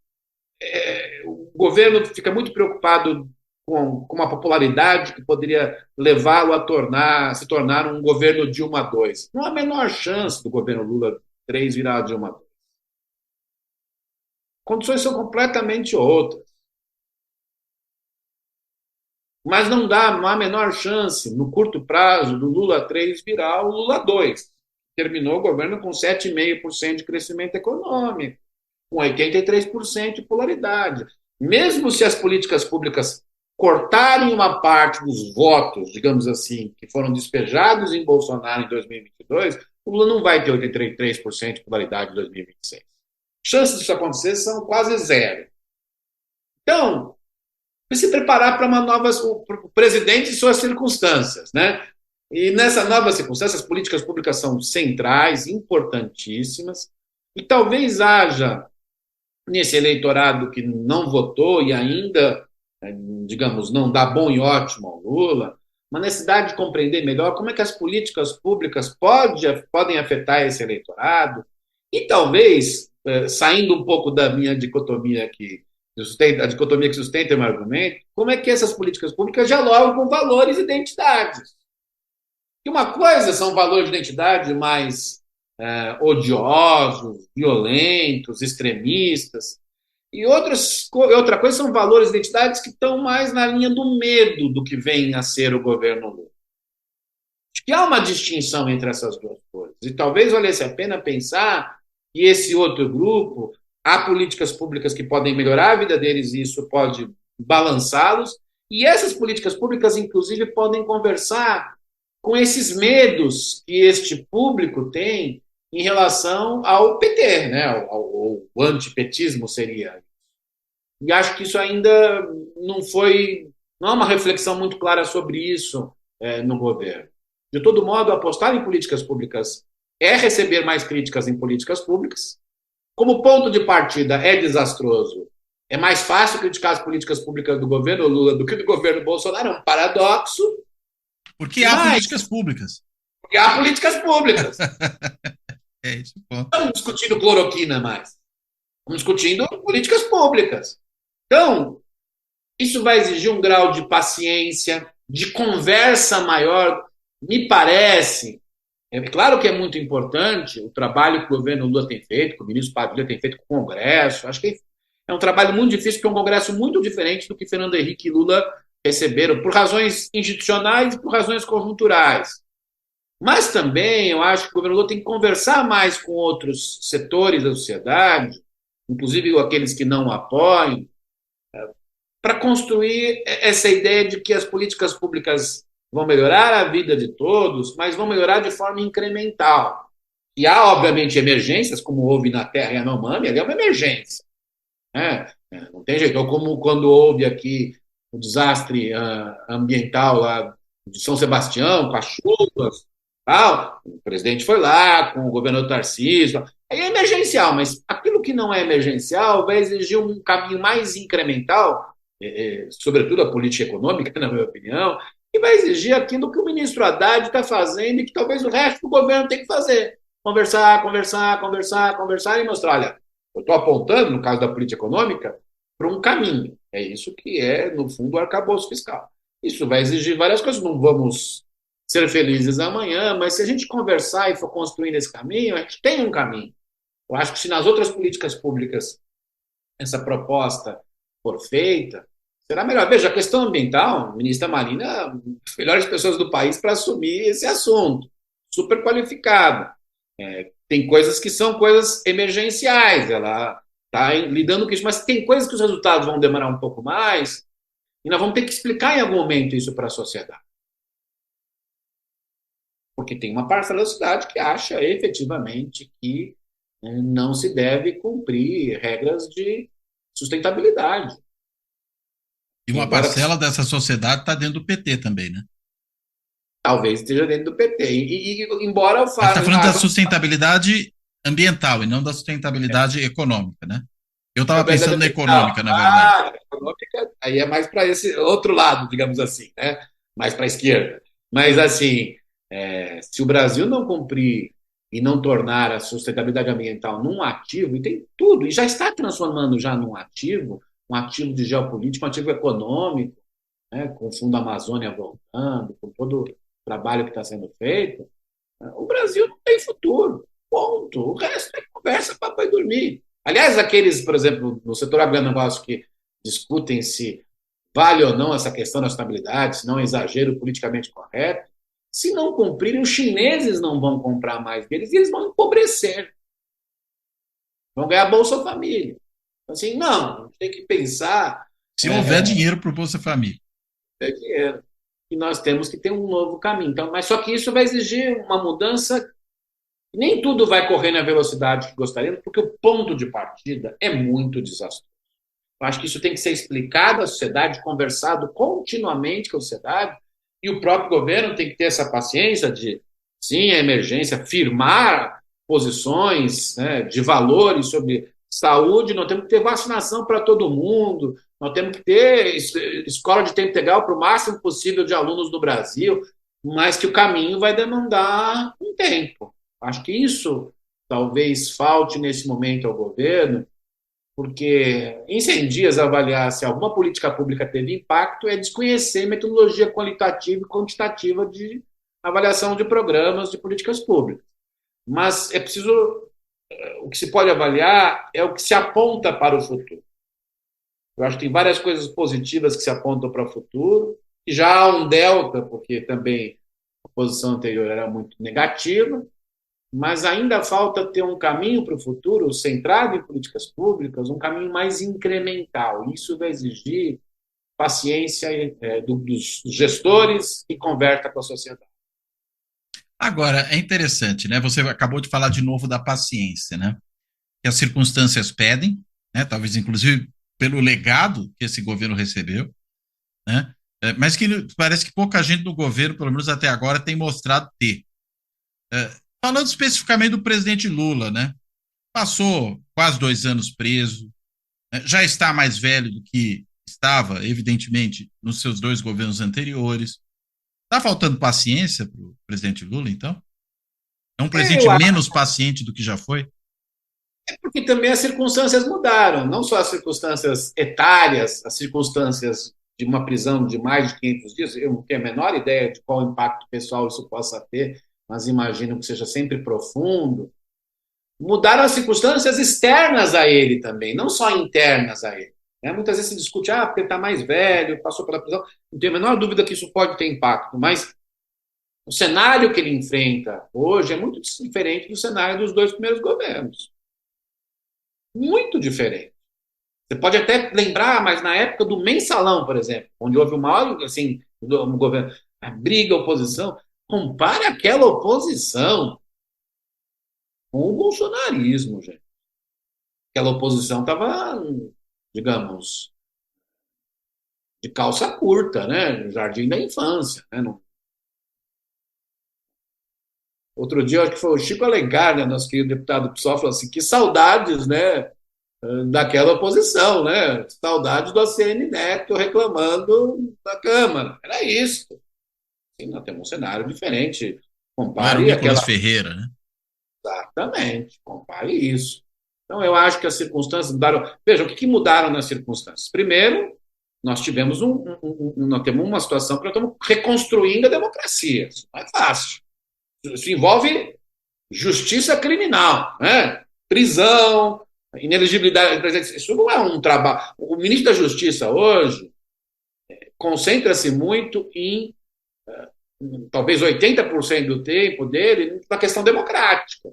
C: o governo fica muito preocupado com uma popularidade que poderia levá-lo a se tornar um governo Dilma II. Não há a menor chance do governo Lula 3 virar Dilma II. Condições são completamente outras. Mas não há a menor chance, no curto prazo, do Lula 3 virar o Lula 2. Terminou o governo com 7,5% de crescimento econômico, com 83% de popularidade. Mesmo se as políticas públicas cortarem uma parte dos votos, digamos assim, que foram despejados em Bolsonaro em 2022, o Lula não vai ter 83% de popularidade em 2026. Chances disso acontecer são quase zero. Então, se preparar para o presidente e suas circunstâncias, né? E nessa nova circunstância, as políticas públicas são centrais, importantíssimas, e talvez haja nesse eleitorado que não votou e ainda, digamos, não dá bom e ótimo ao Lula, uma necessidade de compreender melhor como é que as políticas públicas podem afetar esse eleitorado e talvez, saindo um pouco da minha dicotomia aqui, a dicotomia que sustenta o meu argumento, como é que essas políticas públicas dialogam com valores e identidades. E uma coisa são valores de identidade mais odiosos, violentos, extremistas, e outra coisa são valores e identidades que estão mais na linha do medo do que vem a ser o governo Lula. Acho que há uma distinção entre essas duas coisas, e talvez valesse a pena pensar que esse outro grupo, há políticas públicas que podem melhorar a vida deles e isso pode balançá-los, e essas políticas públicas, inclusive, podem conversar com esses medos que este público tem em relação ao PT, né? ao antipetismo seria. E acho que isso ainda não há uma reflexão muito clara sobre isso no governo. De todo modo, apostar em políticas públicas é receber mais críticas em políticas públicas. Como ponto de partida é desastroso, é mais fácil criticar as políticas públicas do governo Lula do que do governo Bolsonaro, é um paradoxo.
B: Porque há políticas públicas.
C: Porque há políticas públicas.
B: É isso, pô.
C: Não estamos discutindo cloroquina mais. Estamos discutindo políticas públicas. Então, isso vai exigir um grau de paciência, de conversa maior. Me parece, é claro que é muito importante o trabalho que o governo Lula tem feito, que o ministro Padilha tem feito com o Congresso. Acho que é um trabalho muito difícil, porque é um Congresso muito diferente do que Fernando Henrique e Lula receberam, por razões institucionais e por razões conjunturais. Mas também eu acho que o governo Lula tem que conversar mais com outros setores da sociedade, inclusive aqueles que não o apoiam, para construir essa ideia de que as políticas públicas vão melhorar a vida de todos, mas vão melhorar de forma incremental. E há, obviamente, emergências, como houve na Terra Yanomami, ali é uma emergência. Não tem jeito. Ou como quando houve aqui o desastre ambiental lá de São Sebastião, com as chuvas, tal. O presidente foi lá com o governador Tarcísio. Aí é emergencial, mas aquilo que não é emergencial vai exigir um caminho mais incremental, sobretudo a política econômica, na minha opinião, e vai exigir aquilo que o ministro Haddad está fazendo e que talvez o resto do governo tem que fazer. Conversar e mostrar, olha, eu estou apontando, no caso da política econômica, para um caminho. É isso que é, no fundo, o arcabouço fiscal. Isso vai exigir várias coisas. Não vamos ser felizes amanhã, mas se a gente conversar e for construindo esse caminho, a gente tem um caminho. Eu acho que se nas outras políticas públicas essa proposta for feita, será melhor. Veja, a questão ambiental, a ministra Marina, as melhores pessoas do país para assumir esse assunto, super qualificada. Tem coisas que são coisas emergenciais, ela está lidando com isso, mas tem coisas que os resultados vão demorar um pouco mais e nós vamos ter que explicar em algum momento isso para a sociedade. Porque tem uma parcela da sociedade que acha efetivamente que não se deve cumprir regras de sustentabilidade.
B: E uma
C: Embora
B: parcela dessa sociedade está dentro do PT também, né?
C: talvez esteja dentro do PT. Embora eu
B: A gente está
C: fale,
B: falando da sustentabilidade ambiental e não da sustentabilidade econômica, né? Eu estava pensando na econômica, na verdade.
C: econômica, aí é mais para esse outro lado, digamos assim, né? Mais para a esquerda. Mas, assim, se o Brasil não cumprir e não tornar a sustentabilidade ambiental num ativo, e tem tudo, e já está transformando já num ativo, um ativo de geopolítica, um ativo econômico, né? Com o Fundo Amazônia voltando, com todo o trabalho que está sendo feito, o Brasil não tem futuro. Ponto. O resto é conversa para papai dormir. Aliás, aqueles, por exemplo, no setor agronegócio que discutem se vale ou não essa questão da estabilidade, se não é exagero politicamente correto, se não cumprirem, os chineses não vão comprar mais deles e eles vão empobrecer. Vão ganhar Bolsa Família. Assim, não, tem que pensar.
B: Se houver dinheiro para o Bolsa Família.
C: É dinheiro. E nós temos que ter um novo caminho. Então, mas só que isso vai exigir uma mudança. Nem tudo vai correr na velocidade que gostaríamos, porque o ponto de partida é muito desastroso. Eu acho que isso tem que ser explicado à sociedade, conversado continuamente com a sociedade, e o próprio governo tem que ter essa paciência de, sim, a emergência, firmar posições, né, de valores sobre saúde, nós temos que ter vacinação para todo mundo, nós temos que ter escola de tempo integral para o máximo possível de alunos no Brasil, mas que o caminho vai demandar um tempo. Acho que isso talvez falte nesse momento ao governo, porque em 100 dias avaliar se alguma política pública teve impacto é desconhecer metodologia qualitativa e quantitativa de avaliação de programas de políticas públicas. Mas é preciso, o que se pode avaliar é o que se aponta para o futuro. Eu acho que tem várias coisas positivas que se apontam para o futuro, e já há um delta, porque também a posição anterior era muito negativa, mas ainda falta ter um caminho para o futuro centrado em políticas públicas, um caminho mais incremental. Isso vai exigir paciência dos gestores e conversa com a sociedade.
B: Agora, é interessante, né? Você acabou de falar de novo da paciência, né? Que as circunstâncias pedem, né? Talvez, inclusive, pelo legado que esse governo recebeu, né? Mas que parece que pouca gente do governo, pelo menos até agora, tem mostrado ter. Falando especificamente do presidente Lula, né? Passou quase 2 anos preso, né? Já está mais velho do que estava, evidentemente, nos seus 2 governos anteriores. Está faltando paciência para o presidente Lula, então? É um presidente menos paciente do que já foi?
C: É porque também as circunstâncias mudaram, não só as circunstâncias etárias, as circunstâncias de uma prisão de mais de 500 dias, eu não tenho a menor ideia de qual impacto pessoal isso possa ter, mas imagino que seja sempre profundo. Mudaram as circunstâncias externas a ele também, não só internas a ele. Né? Muitas vezes se discute, porque ele está mais velho, passou pela prisão. Não tenho a menor dúvida que isso pode ter impacto, mas o cenário que ele enfrenta hoje é muito diferente do cenário dos 2 primeiros governos. Muito diferente. Você pode até lembrar, mas na época do mensalão, por exemplo, onde houve o maior, assim, no governo, a briga, a oposição, compare aquela oposição com o bolsonarismo, gente. Aquela oposição estava, digamos, de calça curta, né? No jardim da infância, né? Outro dia, acho que foi o Chico Alencar, né, nosso querido deputado do PSOL, falou assim, que saudades, né, daquela oposição, né? Saudades do ACM Neto reclamando da Câmara. Era isso. Assim, nós temos um cenário diferente.
B: Compare aquela Ferreira, né?
C: Exatamente. Compare isso. Então, eu acho que as circunstâncias mudaram. Veja, o que mudaram nas circunstâncias? Primeiro, nós tivemos nós temos uma situação que nós estamos reconstruindo a democracia. Isso não é fácil. Isso envolve justiça criminal, né? Prisão, inelegibilidade. Isso não é um trabalho. O ministro da Justiça hoje concentra-se muito em talvez 80% do tempo dele na questão democrática.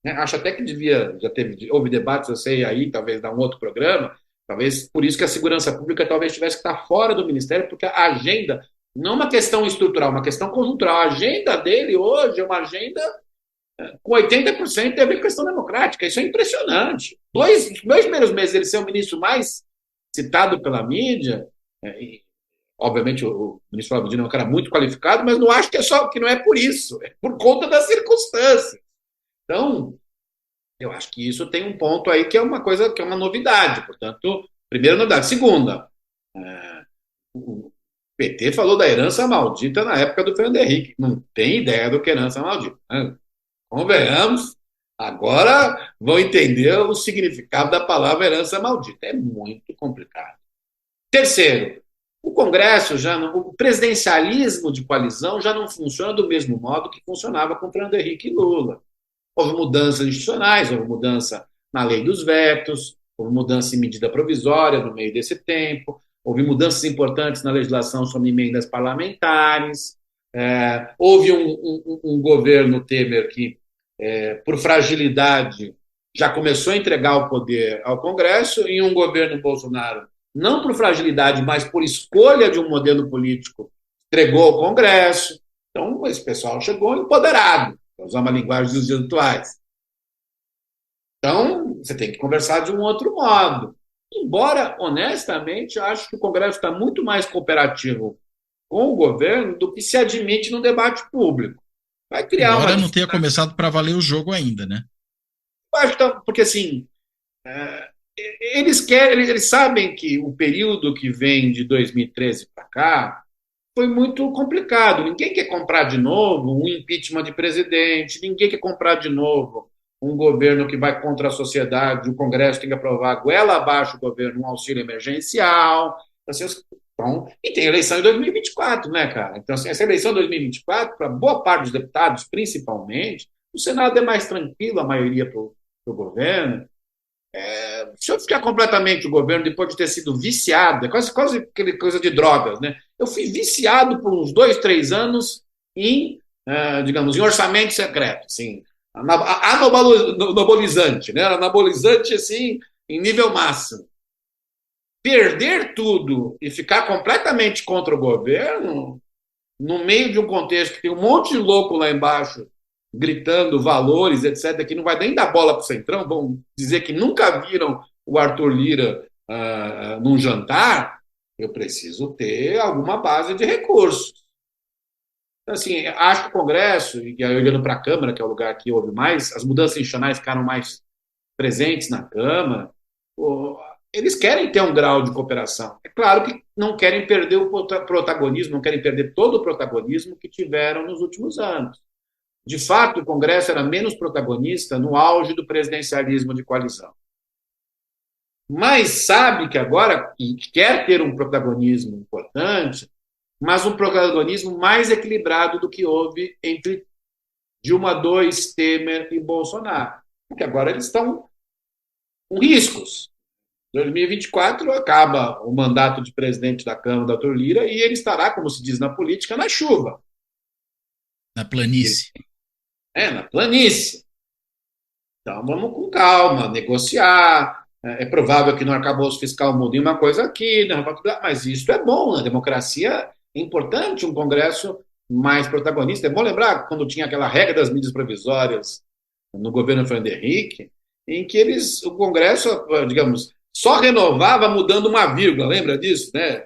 C: Acho até que houve debates, eu sei, aí, talvez dar um outro programa, talvez por isso que a segurança pública talvez tivesse que estar fora do Ministério, porque a agenda não é uma questão estrutural, uma questão conjuntural. A agenda dele hoje é uma agenda com 80% tem a ver com questão democrática. Isso é impressionante. Os 2 primeiros meses ele ser o ministro mais citado pela mídia, e, obviamente o ministro Flávio Dino é um cara muito qualificado, mas não acho que não é por isso, é por conta das circunstâncias. Então, eu acho que isso tem um ponto aí que é uma coisa, que é uma novidade. Portanto, primeira novidade. Segunda, o PT falou da herança maldita na época do Fernando Henrique. Não tem ideia do que é herança maldita, né? Convenhamos, agora vão entender o significado da palavra herança maldita. É muito complicado. Terceiro, o Congresso o presidencialismo de coalizão já não funciona do mesmo modo que funcionava com Fernando Henrique e Lula. Houve mudanças institucionais, houve mudança na lei dos vetos, houve mudança em medida provisória no meio desse tempo, houve mudanças importantes na legislação sobre emendas parlamentares, houve um governo Temer que, por fragilidade, já começou a entregar o poder ao Congresso, e um governo Bolsonaro, não por fragilidade, mas por escolha de um modelo político, entregou ao Congresso. Então, esse pessoal chegou empoderado, para usar uma linguagem dos dias atuais. Então, você tem que conversar de um outro modo. Embora, honestamente, eu acho que o Congresso está muito mais cooperativo com o governo do que se admite no debate público. Vai criar
B: Embora não tenha começado para valer o jogo ainda, né?
C: Eu acho que porque, assim, eles sabem que o período que vem de 2013 para cá foi muito complicado. Ninguém quer comprar de novo um impeachment de presidente, ninguém quer comprar de novo um governo que vai contra a sociedade, o Congresso tem que aprovar goela abaixo do governo um auxílio emergencial. Então, e tem eleição em 2024, né, cara? Então, assim, essa eleição em 2024, para boa parte dos deputados, principalmente, o Senado é mais tranquilo, a maioria para o governo. Se eu ficar completamente o governo depois de ter sido viciado, é quase aquela coisa de drogas, né? Eu fui viciado por uns 2, 3 anos em orçamento secreto, assim, anabolizante, né? Anabolizante, assim, em nível máximo. Perder tudo e ficar completamente contra o governo, no meio de um contexto que tem um monte de louco lá embaixo gritando valores, etc., que não vai nem dar bola para o Centrão, vão dizer que nunca viram o Arthur Lira num jantar, eu preciso ter alguma base de recursos. Então, assim, acho que o Congresso, e olhando para a Câmara, que é o lugar que houve mais, as mudanças institucionais ficaram mais presentes na Câmara, eles querem ter um grau de cooperação. É claro que não querem perder o protagonismo, não querem perder todo o protagonismo que tiveram nos últimos anos. De fato, o Congresso era menos protagonista no auge do presidencialismo de coalizão. Mas sabe que agora quer ter um protagonismo importante, mas um protagonismo mais equilibrado do que houve entre Dilma II, Temer e Bolsonaro. Porque agora eles estão com riscos. Em 2024 acaba o mandato de presidente da Câmara, da Arthur Lira, e ele estará, como se diz na política, na chuva.
B: Na planície.
C: Na planície. Então vamos com calma, negociar. É provável que no arcabouço fiscal mude uma coisa aqui, mas isso é bom. Na democracia é importante um Congresso mais protagonista. É bom lembrar quando tinha aquela regra das medidas provisórias no governo Fernando Henrique, em que o Congresso, digamos, só renovava mudando uma vírgula. Lembra disso, né?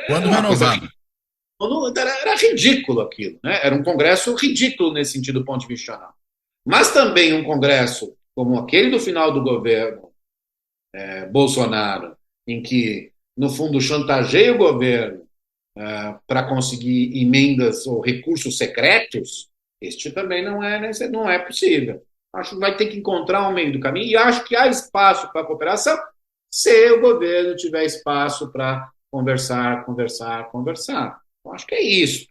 B: Quando renovava.
C: Era ridículo aquilo, né? Era um Congresso ridículo nesse sentido do ponto de vista institucional. Mas também um Congresso como aquele do final do governo Bolsonaro, em que, no fundo, chantageia o governo para conseguir emendas ou recursos secretos, este também não é possível. Acho que vai ter que encontrar um meio do caminho, e acho que há espaço para a cooperação se o governo tiver espaço para conversar. Então, acho que é isso.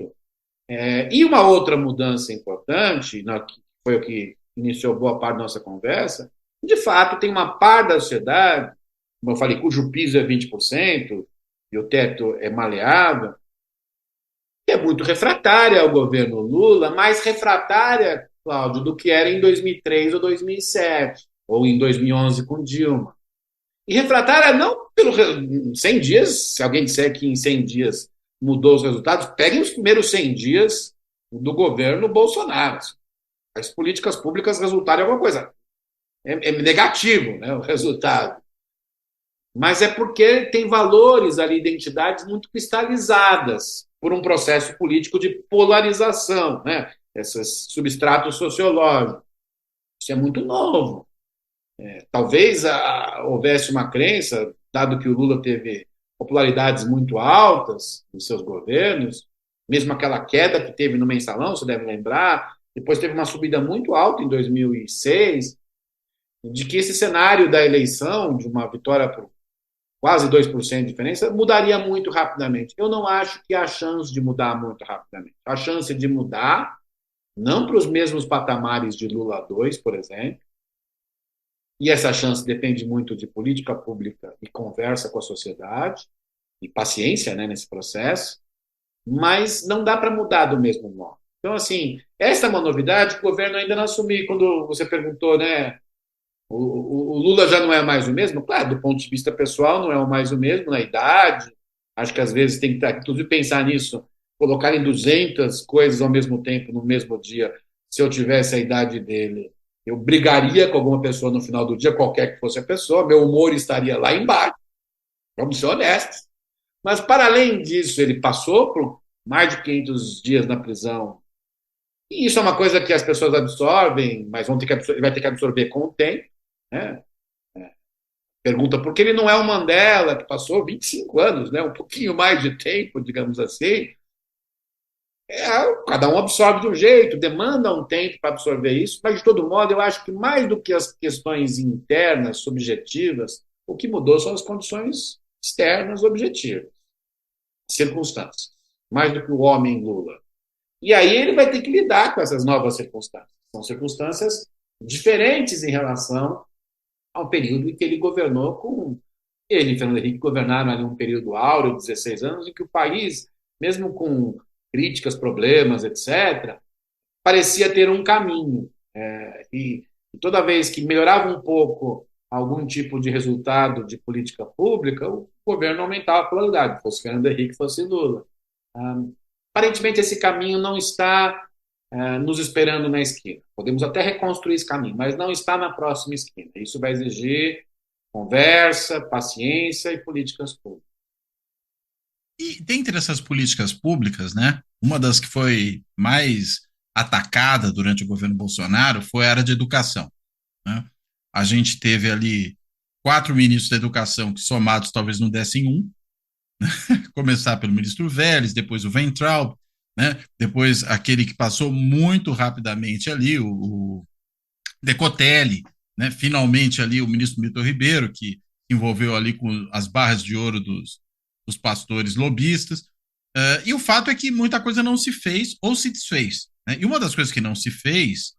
C: E uma outra mudança importante, que foi o que iniciou boa parte da nossa conversa, de fato, tem uma parte da sociedade, como eu falei, cujo piso é 20% e o teto é maleável, que é muito refratária ao governo Lula, mais refratária, Cláudio, do que era em 2003 ou 2007, ou em 2011 com Dilma. E refratária não pelo 100 dias, se alguém disser que em 100 dias mudou os resultados, peguem os primeiros 100 dias do governo Bolsonaro. as políticas públicas resultarem em alguma coisa. É negativo, né, o resultado. Mas é porque tem valores ali, identidades muito cristalizadas por um processo político de polarização, né? Esses substratos sociológicos. Isso é muito novo. Talvez houvesse uma crença, dado que o Lula teve popularidades muito altas em seus governos, mesmo aquela queda que teve no Mensalão, você deve lembrar, depois teve uma subida muito alta em 2006, de que esse cenário da eleição, de uma vitória por quase 2% de diferença, mudaria muito rapidamente. Eu não acho que há chance de mudar muito rapidamente. Há chance de mudar, não para os mesmos patamares de Lula 2, por exemplo, e essa chance depende muito de política pública e conversa com a sociedade, e paciência, né, nesse processo, mas não dá para mudar do mesmo modo. Então, assim, essa é uma novidade que o governo ainda não assumiu. Quando você perguntou, né, o Lula já não é mais o mesmo? Claro, do ponto de vista pessoal, não é mais o mesmo na idade. Acho que às vezes tem que, inclusive, pensar nisso, colocar em 200 coisas ao mesmo tempo, no mesmo dia. Se eu tivesse a idade dele, eu brigaria com alguma pessoa no final do dia, qualquer que fosse a pessoa, meu humor estaria lá embaixo. Vamos ser honestos. Mas, para além disso, ele passou por mais de 500 dias na prisão. E isso é uma coisa que as pessoas absorvem, mas ele vai ter que absorver com o tempo. Né? Pergunta por que ele não é o Mandela, que passou 25 anos, né? Um pouquinho mais de tempo, digamos assim. Cada um absorve de um jeito, demanda um tempo para absorver isso, mas, de todo modo, eu acho que mais do que as questões internas, subjetivas, o que mudou são as condições externas, objetivas, circunstâncias, mais do que o homem Lula. E aí ele vai ter que lidar com essas novas circunstâncias. São circunstâncias diferentes em relação ao período em que ele governou com... Ele e Fernando Henrique governaram ali um período áureo, 16 anos, em que o país, mesmo com críticas, problemas, etc., parecia ter um caminho. E toda vez que melhorava um pouco algum tipo de resultado de política pública, o governo aumentava a pluralidade, fosse Fernando Henrique, fosse Lula. Aparentemente, esse caminho não está nos esperando na esquina. Podemos até reconstruir esse caminho, mas não está na próxima esquina. Isso vai exigir conversa, paciência e políticas públicas.
B: E dentre essas políticas públicas, né, uma das que foi mais atacada durante o governo Bolsonaro foi a área de educação. Né? A gente teve ali 4 ministros da educação que, somados, talvez não dessem um. Começar pelo ministro Vélez, depois o Weintraub, né? Depois aquele que passou muito rapidamente ali, o Decotelli, né? Finalmente ali o ministro Milton Ribeiro, que se envolveu ali com as barras de ouro dos pastores lobistas. E o fato é que muita coisa não se fez ou se desfez. Né? E uma das coisas que não se fez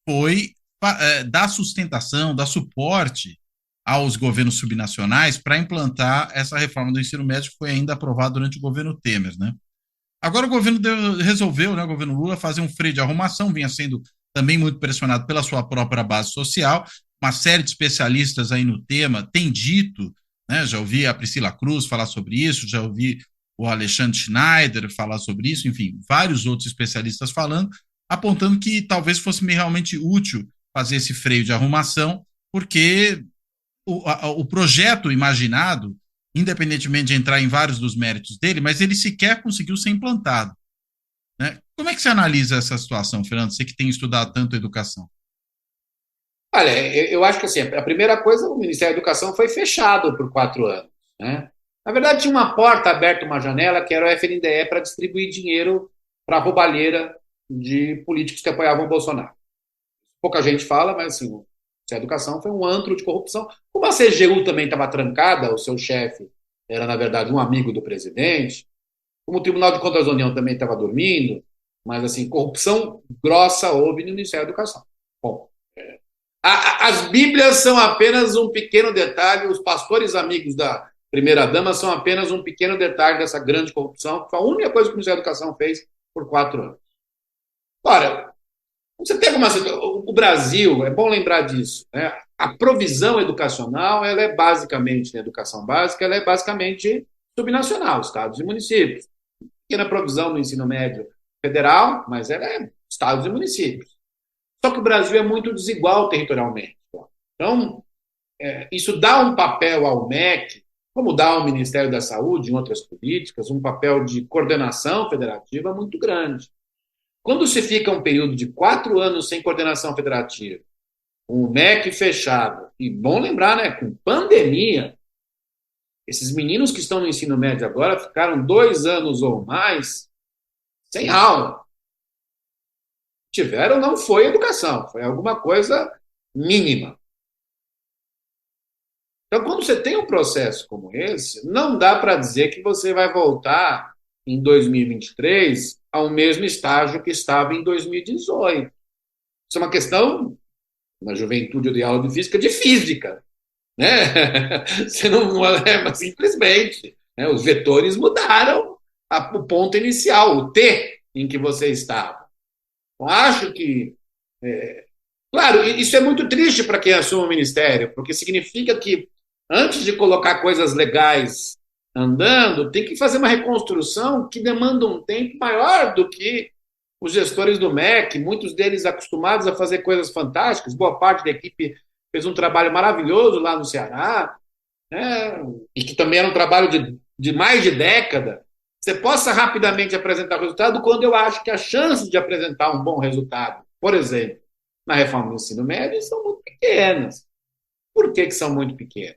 B: foi dar sustentação, dar suporte aos governos subnacionais para implantar essa reforma do ensino médio que foi ainda aprovada durante o governo Temer, né? Agora o governo resolveu, né, o governo Lula, fazer um freio de arrumação, vinha sendo também muito pressionado pela sua própria base social, uma série de especialistas aí no tema tem dito, né, já ouvi a Priscila Cruz falar sobre isso, já ouvi o Alexandre Schneider falar sobre isso, enfim, vários outros especialistas falando, apontando que talvez fosse realmente útil fazer esse freio de arrumação, porque o projeto imaginado, independentemente de entrar em vários dos méritos dele, mas ele sequer conseguiu ser implantado. Né? Como é que você analisa essa situação, Fernando? Você que tem estudado tanto educação.
C: Olha, eu acho que assim, a primeira coisa, o Ministério da Educação foi fechado por 4 anos. Né? Na verdade, tinha uma porta aberta, uma janela, que era o FNDE para distribuir dinheiro para a roubalheira de políticos que apoiavam o Bolsonaro. Pouca gente fala, mas assim, a educação foi um antro de corrupção. Como a CGU também estava trancada, o seu chefe era, na verdade, um amigo do presidente, como o Tribunal de Contas da União também estava dormindo, mas, assim, corrupção grossa houve no Ministério da Educação. Bom, as Bíblias são apenas um pequeno detalhe, os pastores amigos da primeira-dama são apenas um pequeno detalhe dessa grande corrupção, que foi a única coisa que o Ministério da Educação fez por 4 anos. Ora, você tem o Brasil, é bom lembrar disso, né? A provisão educacional, ela é basicamente, na educação básica, ela é basicamente subnacional, estados e municípios. Pequena provisão no ensino médio federal, mas ela é estados e municípios. Só que o Brasil é muito desigual territorialmente. Então, isso dá um papel ao MEC, como dá ao Ministério da Saúde em outras políticas, um papel de coordenação federativa muito grande. Quando se fica um período de 4 anos sem coordenação federativa, com o MEC fechado, e bom lembrar, né, com pandemia, esses meninos que estão no ensino médio agora ficaram 2 anos ou mais sem aula. Tiveram, não foi educação, foi alguma coisa mínima. Então, quando você tem um processo como esse, não dá para dizer que você vai voltar em 2023 ao mesmo estágio que estava em 2018. Isso é uma questão, na juventude eu dei aula de física, né? Você não é, mas simplesmente, né? Os vetores mudaram o ponto inicial, o T em que você estava. Eu acho que, claro, isso é muito triste para quem assume o ministério, porque significa que antes de colocar coisas legais andando, tem que fazer uma reconstrução que demanda um tempo maior do que os gestores do MEC, muitos deles acostumados a fazer coisas fantásticas, boa parte da equipe fez um trabalho maravilhoso lá no Ceará, né? E que também era um trabalho de mais de década. Você possa rapidamente apresentar o resultado quando eu acho que as chances de apresentar um bom resultado, por exemplo, na reforma do ensino médio, são muito pequenas. Por que são muito pequenas?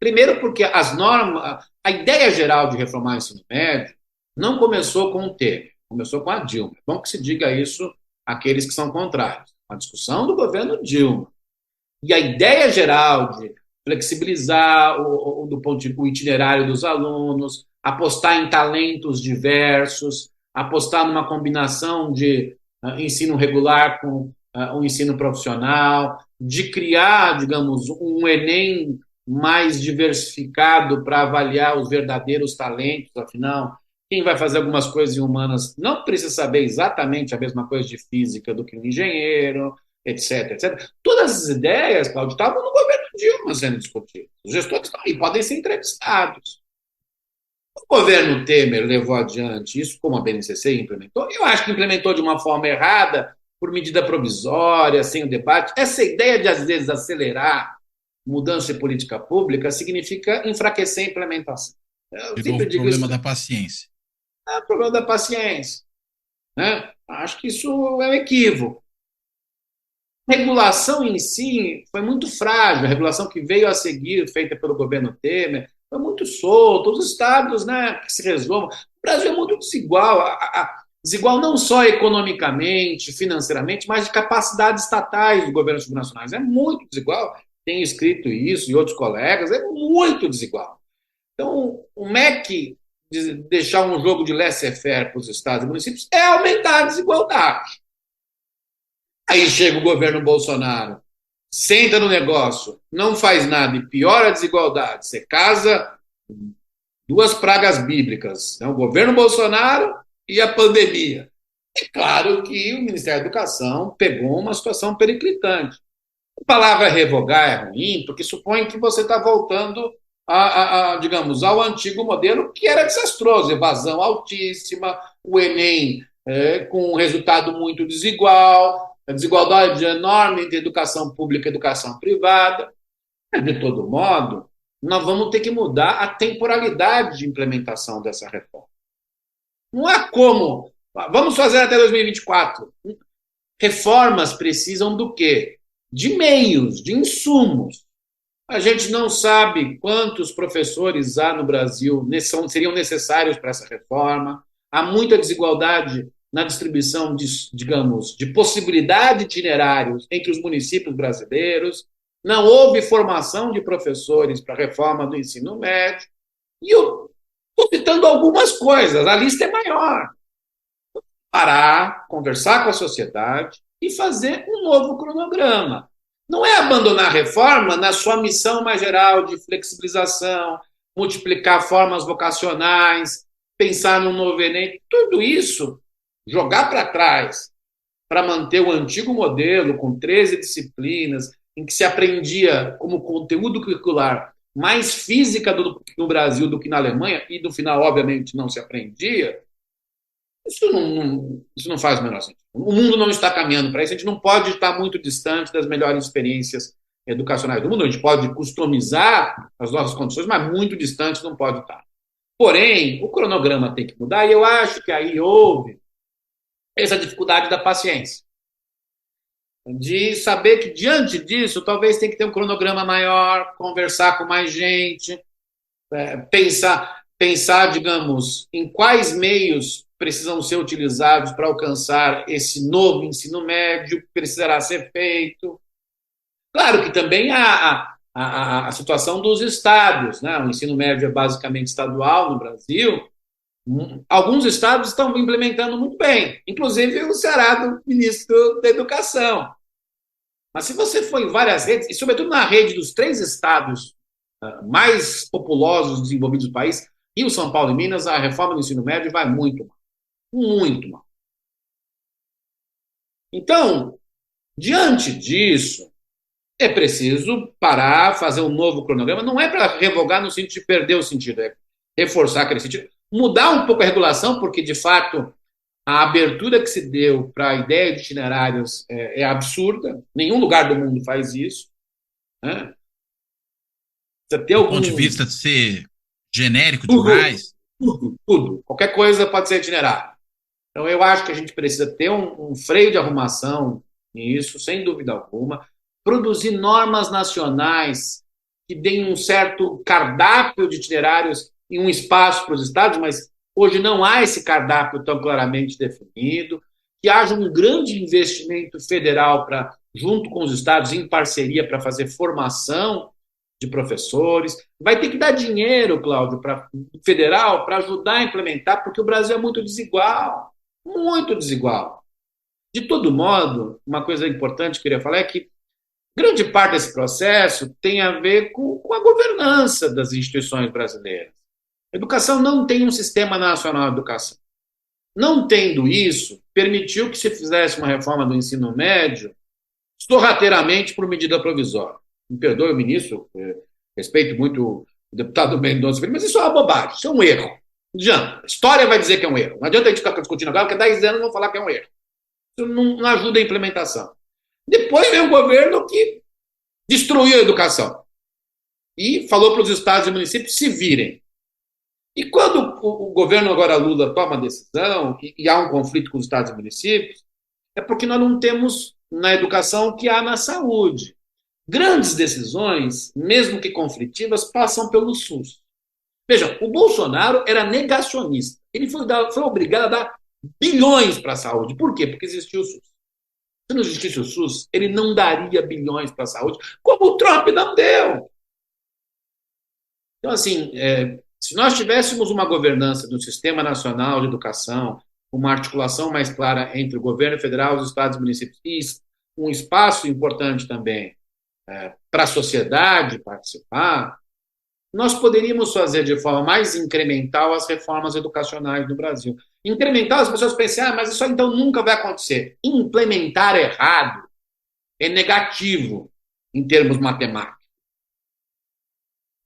C: Primeiro porque as normas, a ideia geral de reformar o ensino médio não começou com o Temer, começou com a Dilma. É bom que se diga isso àqueles que são contrários. A discussão do governo Dilma. E a ideia geral de flexibilizar o itinerário dos alunos, apostar em talentos diversos, apostar numa combinação de ensino regular com um ensino profissional, de criar, digamos, um Enem mais diversificado para avaliar os verdadeiros talentos, afinal, quem vai fazer algumas coisas em humanas não precisa saber exatamente a mesma coisa de física do que um engenheiro, etc, etc. Todas as ideias, Cláudio, estavam no governo Dilma sendo discutidas. Os gestores estão aí, podem ser entrevistados. O governo Temer levou adiante isso, como a BNCC implementou. Eu acho que implementou de uma forma errada, por medida provisória, sem o debate. Essa ideia de, às vezes, acelerar mudança de política pública significa enfraquecer a implementação.
B: Eu sempre digo problema da paciência.
C: É o problema da paciência. Né? Acho que isso é um equívoco. A regulação em si foi muito frágil. A regulação que veio a seguir, feita pelo governo Temer, foi muito solta. Os estados, né, que se resolvam. O Brasil é muito desigual. Desigual não só economicamente, financeiramente, mas de capacidades estatais dos governos subnacionais. É muito desigual. Tenho escrito isso e outros colegas. É muito desigual. Então, o MEC deixar um jogo de laissez-faire para os estados e municípios é aumentar a desigualdade. Aí chega o governo Bolsonaro, senta no negócio, não faz nada e piora a desigualdade. Você casa duas pragas bíblicas, né? O governo Bolsonaro e a pandemia. É claro que o Ministério da Educação pegou uma situação periclitante. A palavra revogar é ruim, porque supõe que você está voltando digamos, ao antigo modelo, que era desastroso, evasão altíssima, o Enem com um resultado muito desigual, a desigualdade enorme entre educação pública e educação privada. De todo modo, nós vamos ter que mudar a temporalidade de implementação dessa reforma. Não há como. Vamos fazer até 2024. Reformas precisam do quê? De meios, de insumos. A gente não sabe quantos professores há no Brasil seriam necessários para essa reforma. Há muita desigualdade na distribuição digamos, de possibilidade de itinerários entre os municípios brasileiros. Não houve formação de professores para a reforma do ensino médio. E eu estou citando algumas coisas, a lista é maior. Parar, conversar com a sociedade e fazer um novo cronograma. Não é abandonar a reforma na sua missão mais geral de flexibilização, multiplicar formas vocacionais, pensar no novo Enem, tudo isso, jogar para trás para manter o antigo modelo com 13 disciplinas, em que se aprendia como conteúdo curricular mais física no Brasil do que na Alemanha, e no final, obviamente, não se aprendia, Isso não faz o menor sentido. O mundo não está caminhando para isso, a gente não pode estar muito distante das melhores experiências educacionais do mundo, a gente pode customizar as nossas condições, mas muito distante não pode estar. Porém, o cronograma tem que mudar, e eu acho que aí houve essa dificuldade da paciência, de saber que, diante disso, talvez tenha que ter um cronograma maior, conversar com mais gente, pensar, digamos, em quais meios precisam ser utilizados para alcançar esse novo ensino médio que precisará ser feito. Claro que também a situação dos estados, né? O ensino médio é basicamente estadual no Brasil. Alguns estados estão implementando muito bem, inclusive o Ceará do ministro da Educação. Mas se você for em várias redes, e sobretudo na rede dos 3 estados mais populosos desenvolvidos do país, Rio, São Paulo e Minas, a reforma do ensino médio vai muito mal. Muito mal. Então, diante disso, é preciso parar, fazer um novo cronograma. Não é para revogar no sentido de perder o sentido, é reforçar aquele sentido. Mudar um pouco a regulação, porque, de fato, a abertura que se deu para a ideia de itinerários é absurda. Nenhum lugar do mundo faz isso. Né?
B: Você tem algum... Do ponto de vista de ser genérico demais?
C: Tudo. Qualquer coisa pode ser itinerário. Então, eu acho que a gente precisa ter um freio de arrumação nisso, sem dúvida alguma. Produzir normas nacionais que deem um certo cardápio de itinerários e um espaço para os estados, mas hoje não há esse cardápio tão claramente definido, que haja um grande investimento federal junto com os estados, em parceria, para fazer formação de professores. Vai ter que dar dinheiro, Cláudio, federal, para ajudar a implementar, porque o Brasil é muito desigual. Muito desigual. De todo modo, uma coisa importante que eu queria falar é que grande parte desse processo tem a ver com a governança das instituições brasileiras. A educação não tem um sistema nacional de educação. Não tendo isso, permitiu que se fizesse uma reforma do ensino médio sorrateiramente por medida provisória. Me perdoe o ministro, respeito muito o deputado Mendonça, mas isso é uma bobagem, isso é um erro. Não adianta. A história vai dizer que é um erro. Não adianta a gente ficar discutindo agora, porque 10 anos vão falar que é um erro. Isso não ajuda a implementação. Depois veio um governo que destruiu a educação e falou para os estados e municípios se virem. E quando o governo agora Lula toma a decisão e há um conflito com os estados e municípios, é porque nós não temos na educação o que há na saúde. Grandes decisões, mesmo que conflitivas, passam pelo SUS. Vejam, o Bolsonaro era negacionista. Ele foi obrigado a dar bilhões para a saúde. Por quê? Porque existia o SUS. Se não existisse o SUS, ele não daria bilhões para a saúde, como o Trump não deu. Então, assim, se nós tivéssemos uma governança do Sistema Nacional de Educação, uma articulação mais clara entre o governo federal, os estados e municípios, e um espaço importante também para a sociedade participar, nós poderíamos fazer de forma mais incremental as reformas educacionais no Brasil. Incremental, as pessoas pensam, mas isso então nunca vai acontecer. Implementar errado é negativo em termos matemáticos.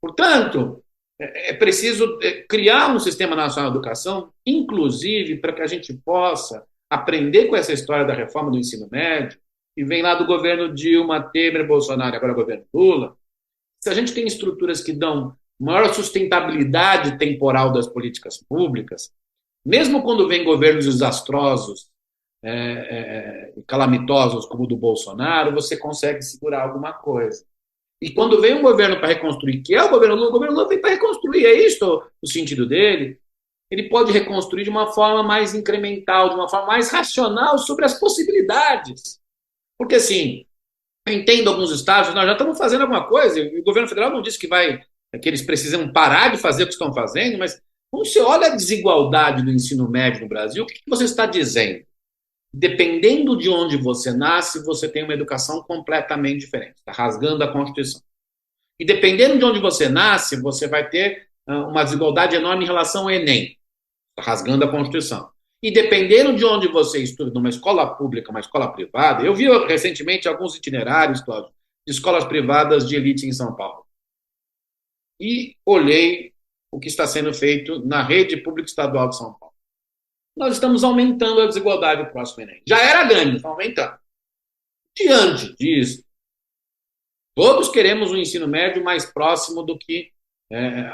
C: Portanto, é preciso criar um sistema nacional de educação, inclusive para que a gente possa aprender com essa história da reforma do ensino médio, e vem lá do governo Dilma, Temer, Bolsonaro, agora governo Lula. Se a gente tem estruturas que dão maior sustentabilidade temporal das políticas públicas, mesmo quando vem governos desastrosos e calamitosos como o do Bolsonaro, você consegue segurar alguma coisa. E quando vem um governo para reconstruir, que é o governo Lula vem para reconstruir, é isto o sentido dele, ele pode reconstruir de uma forma mais incremental, de uma forma mais racional sobre as possibilidades. Porque, assim, eu entendo alguns estados, nós já estamos fazendo alguma coisa, e o governo federal não disse que eles precisam parar de fazer o que estão fazendo, mas quando você olha a desigualdade do ensino médio no Brasil, o que você está dizendo? Dependendo de onde você nasce, você tem uma educação completamente diferente. Está rasgando a Constituição. E dependendo de onde você nasce, você vai ter uma desigualdade enorme em relação ao Enem. Está rasgando a Constituição. E dependendo de onde você estuda, numa escola pública, uma escola privada, eu vi recentemente alguns itinerários, Cláudio, de escolas privadas de elite em São Paulo. E olhei o que está sendo feito na rede pública estadual de São Paulo. nós estamos aumentando a desigualdade no próximo Enem. Já era grande, está aumentando. Diante disso, todos queremos um ensino médio mais próximo do que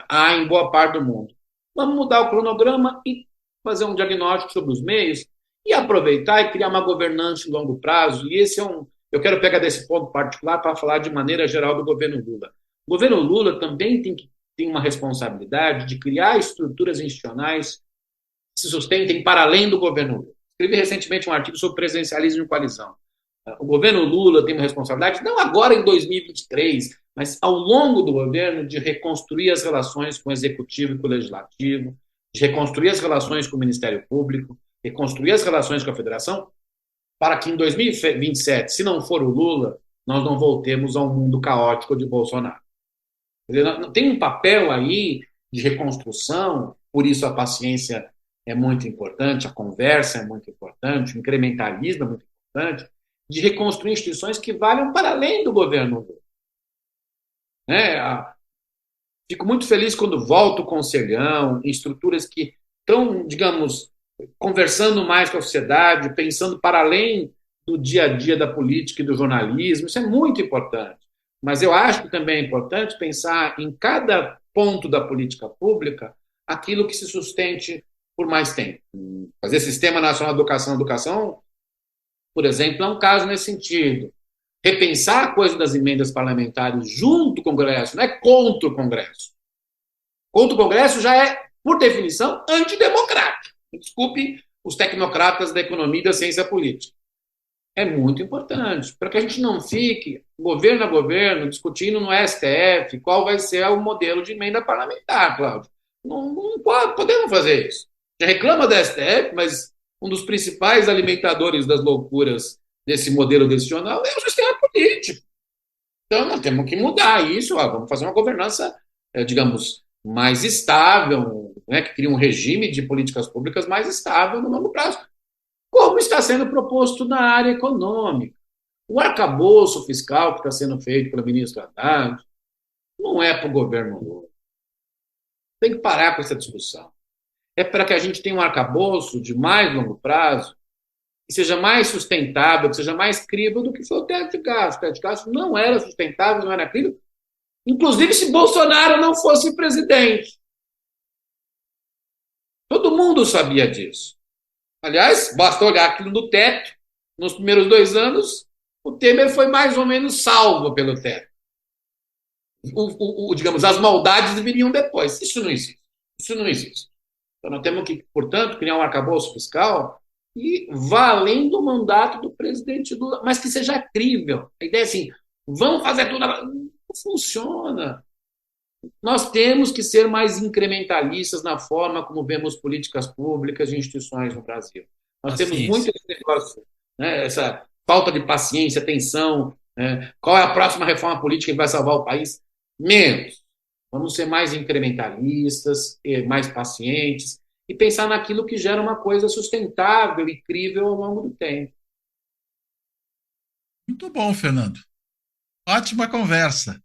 C: há em boa parte do mundo. Vamos mudar o cronograma e fazer um diagnóstico sobre os meios e aproveitar e criar uma governança de longo prazo. E esse eu quero pegar desse ponto particular para falar de maneira geral do governo Lula. O governo Lula também tem uma responsabilidade de criar estruturas institucionais que se sustentem para além do governo Lula. Escrevi recentemente um artigo sobre presidencialismo de coalizão. O governo Lula tem uma responsabilidade, não agora em 2023, mas ao longo do governo, de reconstruir as relações com o executivo e com o legislativo, de reconstruir as relações com o Ministério Público, reconstruir as relações com a federação, para que em 2027, se não for o Lula, nós não voltemos a um mundo caótico de Bolsonaro. Tem um papel aí de reconstrução, por isso a paciência é muito importante, a conversa é muito importante, o incrementalismo é muito importante, de reconstruir instituições que valham para além do governo Lula. Fico muito feliz quando volto o conselhão, em estruturas que estão, digamos, conversando mais com a sociedade, pensando para além do dia a dia da política e do jornalismo. Isso é muito importante. Mas eu acho que também é importante pensar em cada ponto da política pública aquilo que se sustente por mais tempo. Fazer Sistema Nacional de Educação, por exemplo, é um caso nesse sentido. Repensar a coisa das emendas parlamentares junto com o Congresso, não é contra o Congresso. Contra o Congresso já é, por definição, antidemocrático. Desculpe os tecnocratas da economia e da ciência política. É muito importante, para que a gente não fique, governo a governo, discutindo no STF qual vai ser o modelo de emenda parlamentar, Cláudio. Não podemos fazer isso. Já reclama da STF, mas um dos principais alimentadores das loucuras desse modelo decisional é o sistema político. Então, nós temos que mudar isso. Vamos fazer uma governança, digamos, mais estável, que cria um regime de políticas públicas mais estável no longo prazo, como está sendo proposto na área econômica. O arcabouço fiscal que está sendo feito pelo ministro Haddad não é para o governo Lula. Tem que parar com essa discussão. É para que a gente tenha um arcabouço de mais longo prazo, que seja mais sustentável, que seja mais crível do que foi o teto de gastos. O teto de gastos não era sustentável, não era crível, inclusive se Bolsonaro não fosse presidente. Todo mundo sabia disso. Aliás, basta olhar aquilo do teto. Nos primeiros 2 anos, o Temer foi mais ou menos salvo pelo teto. Digamos, as maldades viriam depois. Isso não existe. Isso não existe. Então, nós temos que, portanto, criar um arcabouço fiscal e vá além do mandato do presidente Lula, mas que seja crível. A ideia é assim, vamos fazer tudo. Não funciona. Nós temos que ser mais incrementalistas na forma como vemos políticas públicas e instituições no Brasil. Nós temos muito esse negócio, essa falta de paciência, tensão. Qual é a próxima reforma política que vai salvar o país? Menos. Vamos ser mais incrementalistas, mais pacientes e pensar naquilo que gera uma coisa sustentável e crível ao longo do tempo.
B: Muito bom, Fernando. Ótima conversa.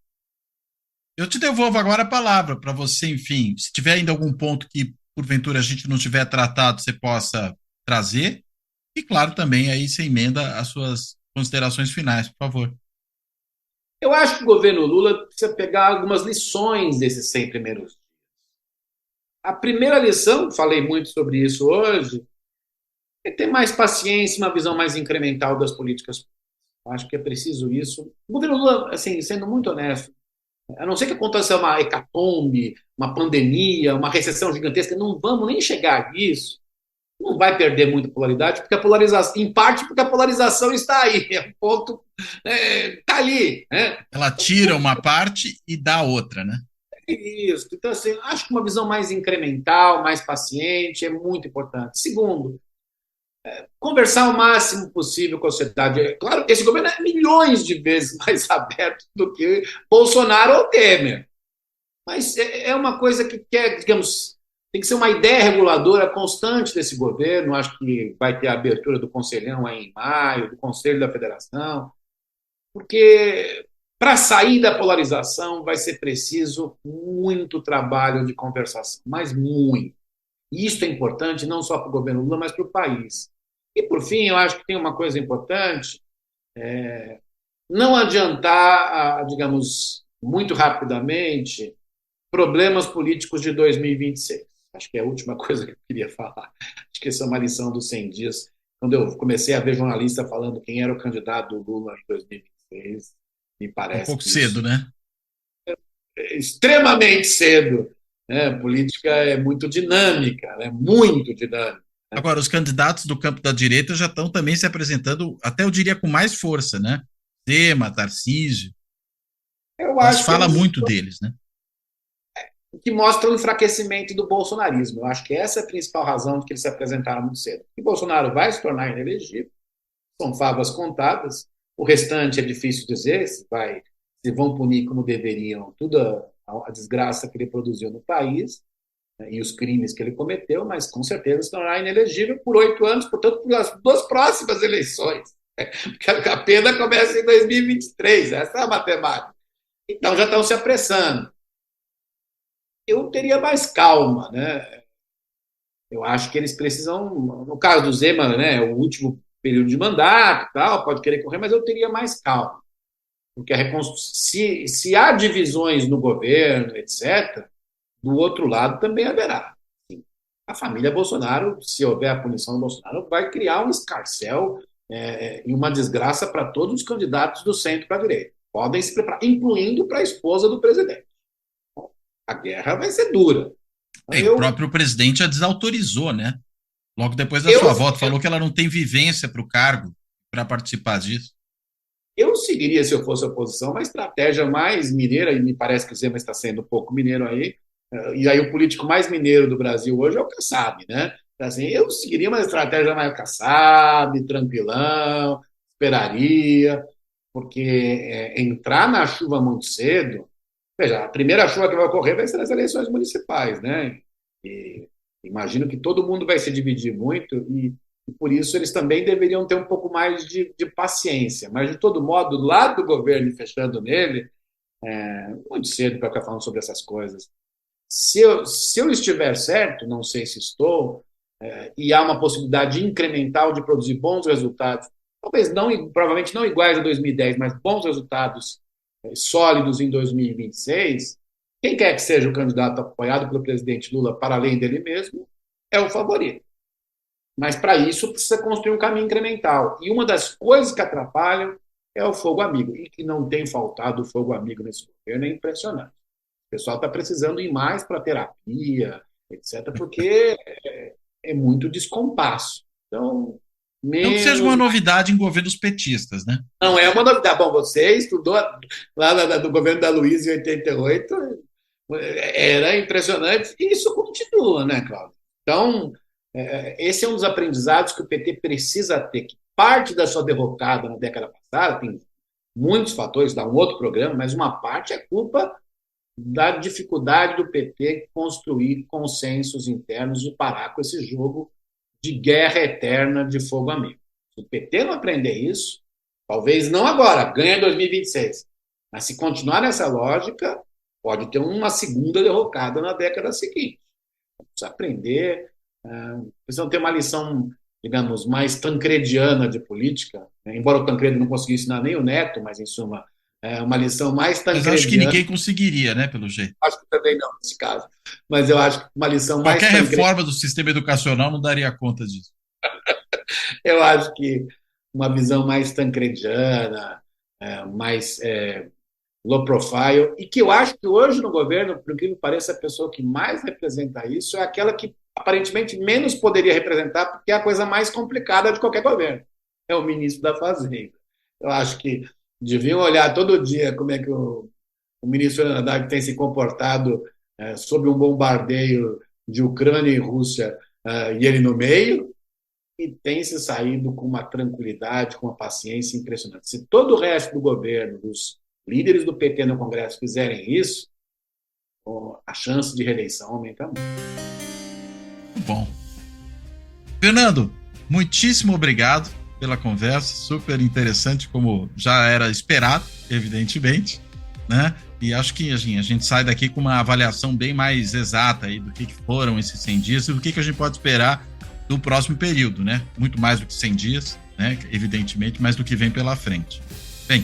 B: Eu te devolvo agora a palavra para você, enfim, se tiver ainda algum ponto que, porventura, a gente não tiver tratado, você possa trazer. E, claro, também aí você emenda as suas considerações finais, por favor.
C: Eu acho que o governo Lula precisa pegar algumas lições desses 100 primeiros dias. A primeira lição, falei muito sobre isso hoje, é ter mais paciência, uma visão mais incremental das políticas públicas. Acho que é preciso isso. O governo Lula, assim, sendo muito honesto, a não ser que aconteça uma hecatombe, uma pandemia, uma recessão gigantesca, não vamos nem chegar nisso, não vai perder muita polaridade, porque a polarização, em parte porque a polarização está aí, é um ponto, está ali.
B: Ela tira uma parte e dá outra, né?
C: Isso. Então, assim, acho que uma visão mais incremental, mais paciente, é muito importante. Segundo, conversar o máximo possível com a sociedade. É claro que esse governo é milhões de vezes mais aberto do que Bolsonaro ou Temer. Mas é uma coisa que digamos, tem que ser uma ideia reguladora constante desse governo. Acho que vai ter a abertura do Conselhão aí em maio, do Conselho da Federação, porque para sair da polarização vai ser preciso muito trabalho de conversação, mas muito. E isso é importante não só para o governo Lula, mas para o país. E, por fim, eu acho que tem uma coisa importante, não adiantar, digamos, muito rapidamente, problemas políticos de 2026. Acho que é a última coisa que eu queria falar. Acho que essa é uma lição dos 100 dias. Quando eu comecei a ver jornalista falando quem era o candidato do Lula em 2026, me
B: Um
C: parece
B: pouco
C: que
B: cedo,
C: isso
B: né?
C: é extremamente cedo. Né? Política é muito dinâmica, é muito dinâmica.
B: Agora, os candidatos do campo da direita já estão também se apresentando, até eu diria, com mais força, né? Zema, Tarcísio.
C: Eu
B: Já se
C: acho que
B: fala
C: eles
B: muito deles, né?
C: que mostra o enfraquecimento do bolsonarismo. Eu acho que essa é a principal razão de que eles se apresentaram muito cedo. E Bolsonaro vai se tornar inelegível, são favas contadas, o restante é difícil dizer se vão punir como deveriam toda a desgraça que ele produziu no país, né, e os crimes que ele cometeu, mas com certeza se tornará inelegível por 8 anos, portanto, por as 2 próximas eleições. Porque a pena começa em 2023, essa é a matemática. Então já estão se apressando. Eu teria mais calma, né? Eu acho que eles precisam, no caso do Zema, né, o último período de mandato, tal, pode querer correr, mas eu teria mais calma, porque se há divisões no governo, etc., do outro lado também haverá. A família Bolsonaro, se houver a punição do Bolsonaro, vai criar um escarcéu e uma desgraça para todos os candidatos do centro para a direita. Podem se preparar, incluindo para a esposa do presidente. A guerra vai ser dura.
B: O próprio presidente a desautorizou, né? Logo depois da sua volta, falou que ela não tem vivência para o cargo para participar disso.
C: Eu seguiria, se eu fosse oposição, uma estratégia mais mineira, e me parece que o Zema está sendo um pouco mineiro aí, e aí o político mais mineiro do Brasil hoje é o Kassab, né? Assim, eu seguiria uma estratégia mais Kassab, tranquilão, esperaria, porque entrar na chuva muito cedo. Veja, a primeira chuva que vai ocorrer vai ser nas eleições municipais, né? E imagino que todo mundo vai se dividir muito e por isso eles também deveriam ter um pouco mais de paciência. Mas, de todo modo, do lado do governo, fechando nele, muito cedo para ficar falando sobre essas coisas. Se eu estiver certo, não sei se estou, e há uma possibilidade incremental de produzir bons resultados, talvez não, provavelmente não iguais a 2010, mas bons resultados sólidos em 2026, quem quer que seja o candidato apoiado pelo presidente Lula, para além dele mesmo, é o favorito. Mas, para isso, precisa construir um caminho incremental. E uma das coisas que atrapalham é o fogo amigo. E que não tem faltado o fogo amigo nesse governo é impressionante. O pessoal está precisando ir mais para terapia, etc., porque é muito descompasso. Então,
B: não que seja uma novidade em governos petistas, né?
C: Não é uma novidade. Bom, você estudou lá do governo da Luiza em 88, era impressionante, e isso continua, né, Cláudio? Então, esse é um dos aprendizados que o PT precisa ter, que parte da sua derrocada na década passada, tem muitos fatores, dá um outro programa, mas uma parte é culpa da dificuldade do PT construir consensos internos e parar com esse jogo de guerra eterna de fogo amigo. Se o PT não aprender isso, talvez não agora, ganha em 2026, mas se continuar nessa lógica, pode ter uma segunda derrocada na década seguinte. Precisa aprender, precisa ter uma lição, digamos, mais tancrediana de política, né? Embora o Tancredo não conseguisse ensinar nem o Neto, mas, em suma, uma lição mais tancrediana.
B: Mas acho que ninguém conseguiria, né, pelo jeito.
C: Acho que também não, nesse caso. Mas eu acho que uma lição mais
B: tancrediana. Qualquer reforma do sistema educacional não daria conta disso.
C: Eu acho que uma visão mais tancrediana, mais low profile, e que eu acho que hoje no governo, por incrível que pareça, a pessoa que mais representa isso é aquela que aparentemente menos poderia representar, porque é a coisa mais complicada de qualquer governo. É o ministro da Fazenda. Eu acho que deviam olhar todo dia como é que o ministro Fernando Haddad tem se comportado sob um bombardeio de Ucrânia e Rússia, e ele no meio, e tem se saído com uma tranquilidade, com uma paciência impressionante. Se todo o resto do governo, os líderes do PT no Congresso fizerem isso, a chance de reeleição aumenta muito.
B: Bom. Fernando, muitíssimo obrigado pela conversa, super interessante, como já era esperado, evidentemente. né? E acho que a gente sai daqui com uma avaliação bem mais exata aí do que foram esses 100 dias e do que a gente pode esperar do próximo período, né? Muito mais do que 100 dias, né? Evidentemente, mas do que vem pela frente. Bem,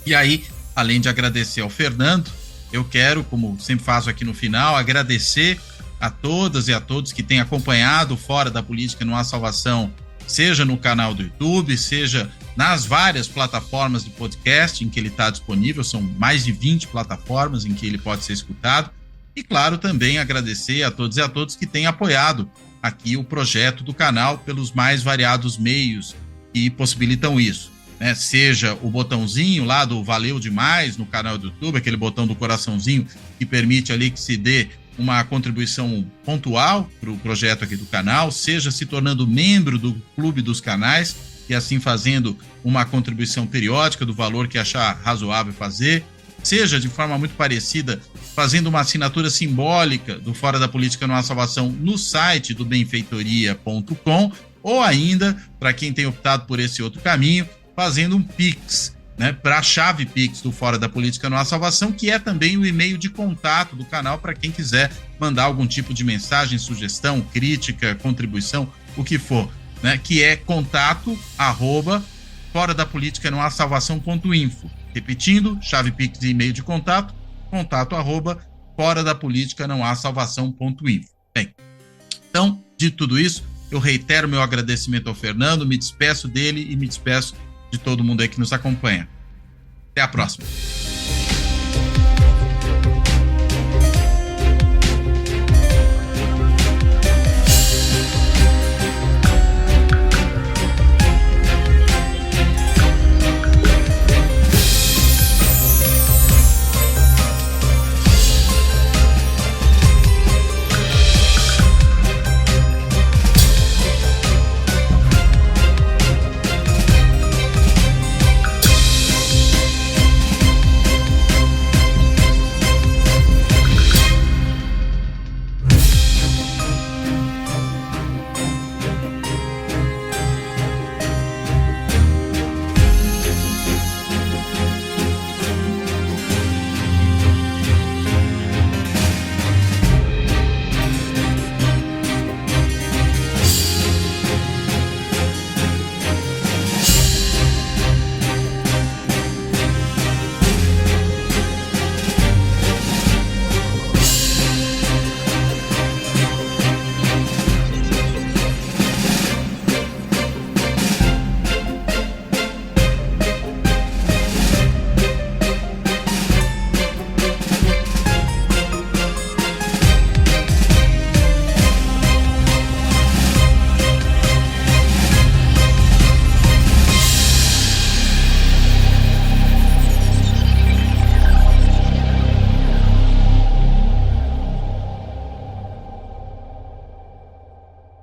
B: e aí, além de agradecer ao Fernando, eu quero, como sempre faço aqui no final, agradecer a todas e a todos que têm acompanhado Fora da Política Não Há Salvação, seja no canal do YouTube, seja nas várias plataformas de podcast em que ele está disponível, são mais de 20 plataformas em que ele pode ser escutado, e claro, também agradecer a todos e a todos que têm apoiado aqui o projeto do canal pelos mais variados meios que possibilitam isso, né? Seja o botãozinho lá do Valeu Demais no canal do YouTube, aquele botão do coraçãozinho que permite ali que se dê uma contribuição pontual para o projeto aqui do canal, seja se tornando membro do Clube dos Canais e assim fazendo uma contribuição periódica do valor que achar razoável fazer, seja de forma muito parecida fazendo uma assinatura simbólica do Fora da Política Não Há Salvação no site do benfeitoria.com, ou ainda, para quem tem optado por esse outro caminho, fazendo um Pix, né, para a chave Pix do Fora da Política Não Há Salvação, que é também o e-mail de contato do canal para quem quiser mandar algum tipo de mensagem, sugestão, crítica, contribuição, o que for, né, que é contato@fora da política não há salvação.info. Repetindo, chave Pix e e-mail de contato, contato@fora da política não há salvação.info. Bem, então, de tudo isso, eu reitero meu agradecimento ao Fernando, me despeço dele e me despeço de todo mundo aí que nos acompanha. Até a próxima.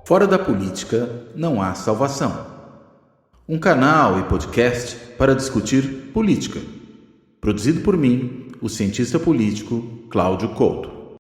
A: Fora da Política Não Há Salvação. Um canal e podcast para discutir política. Produzido por mim, o cientista político Cláudio Couto.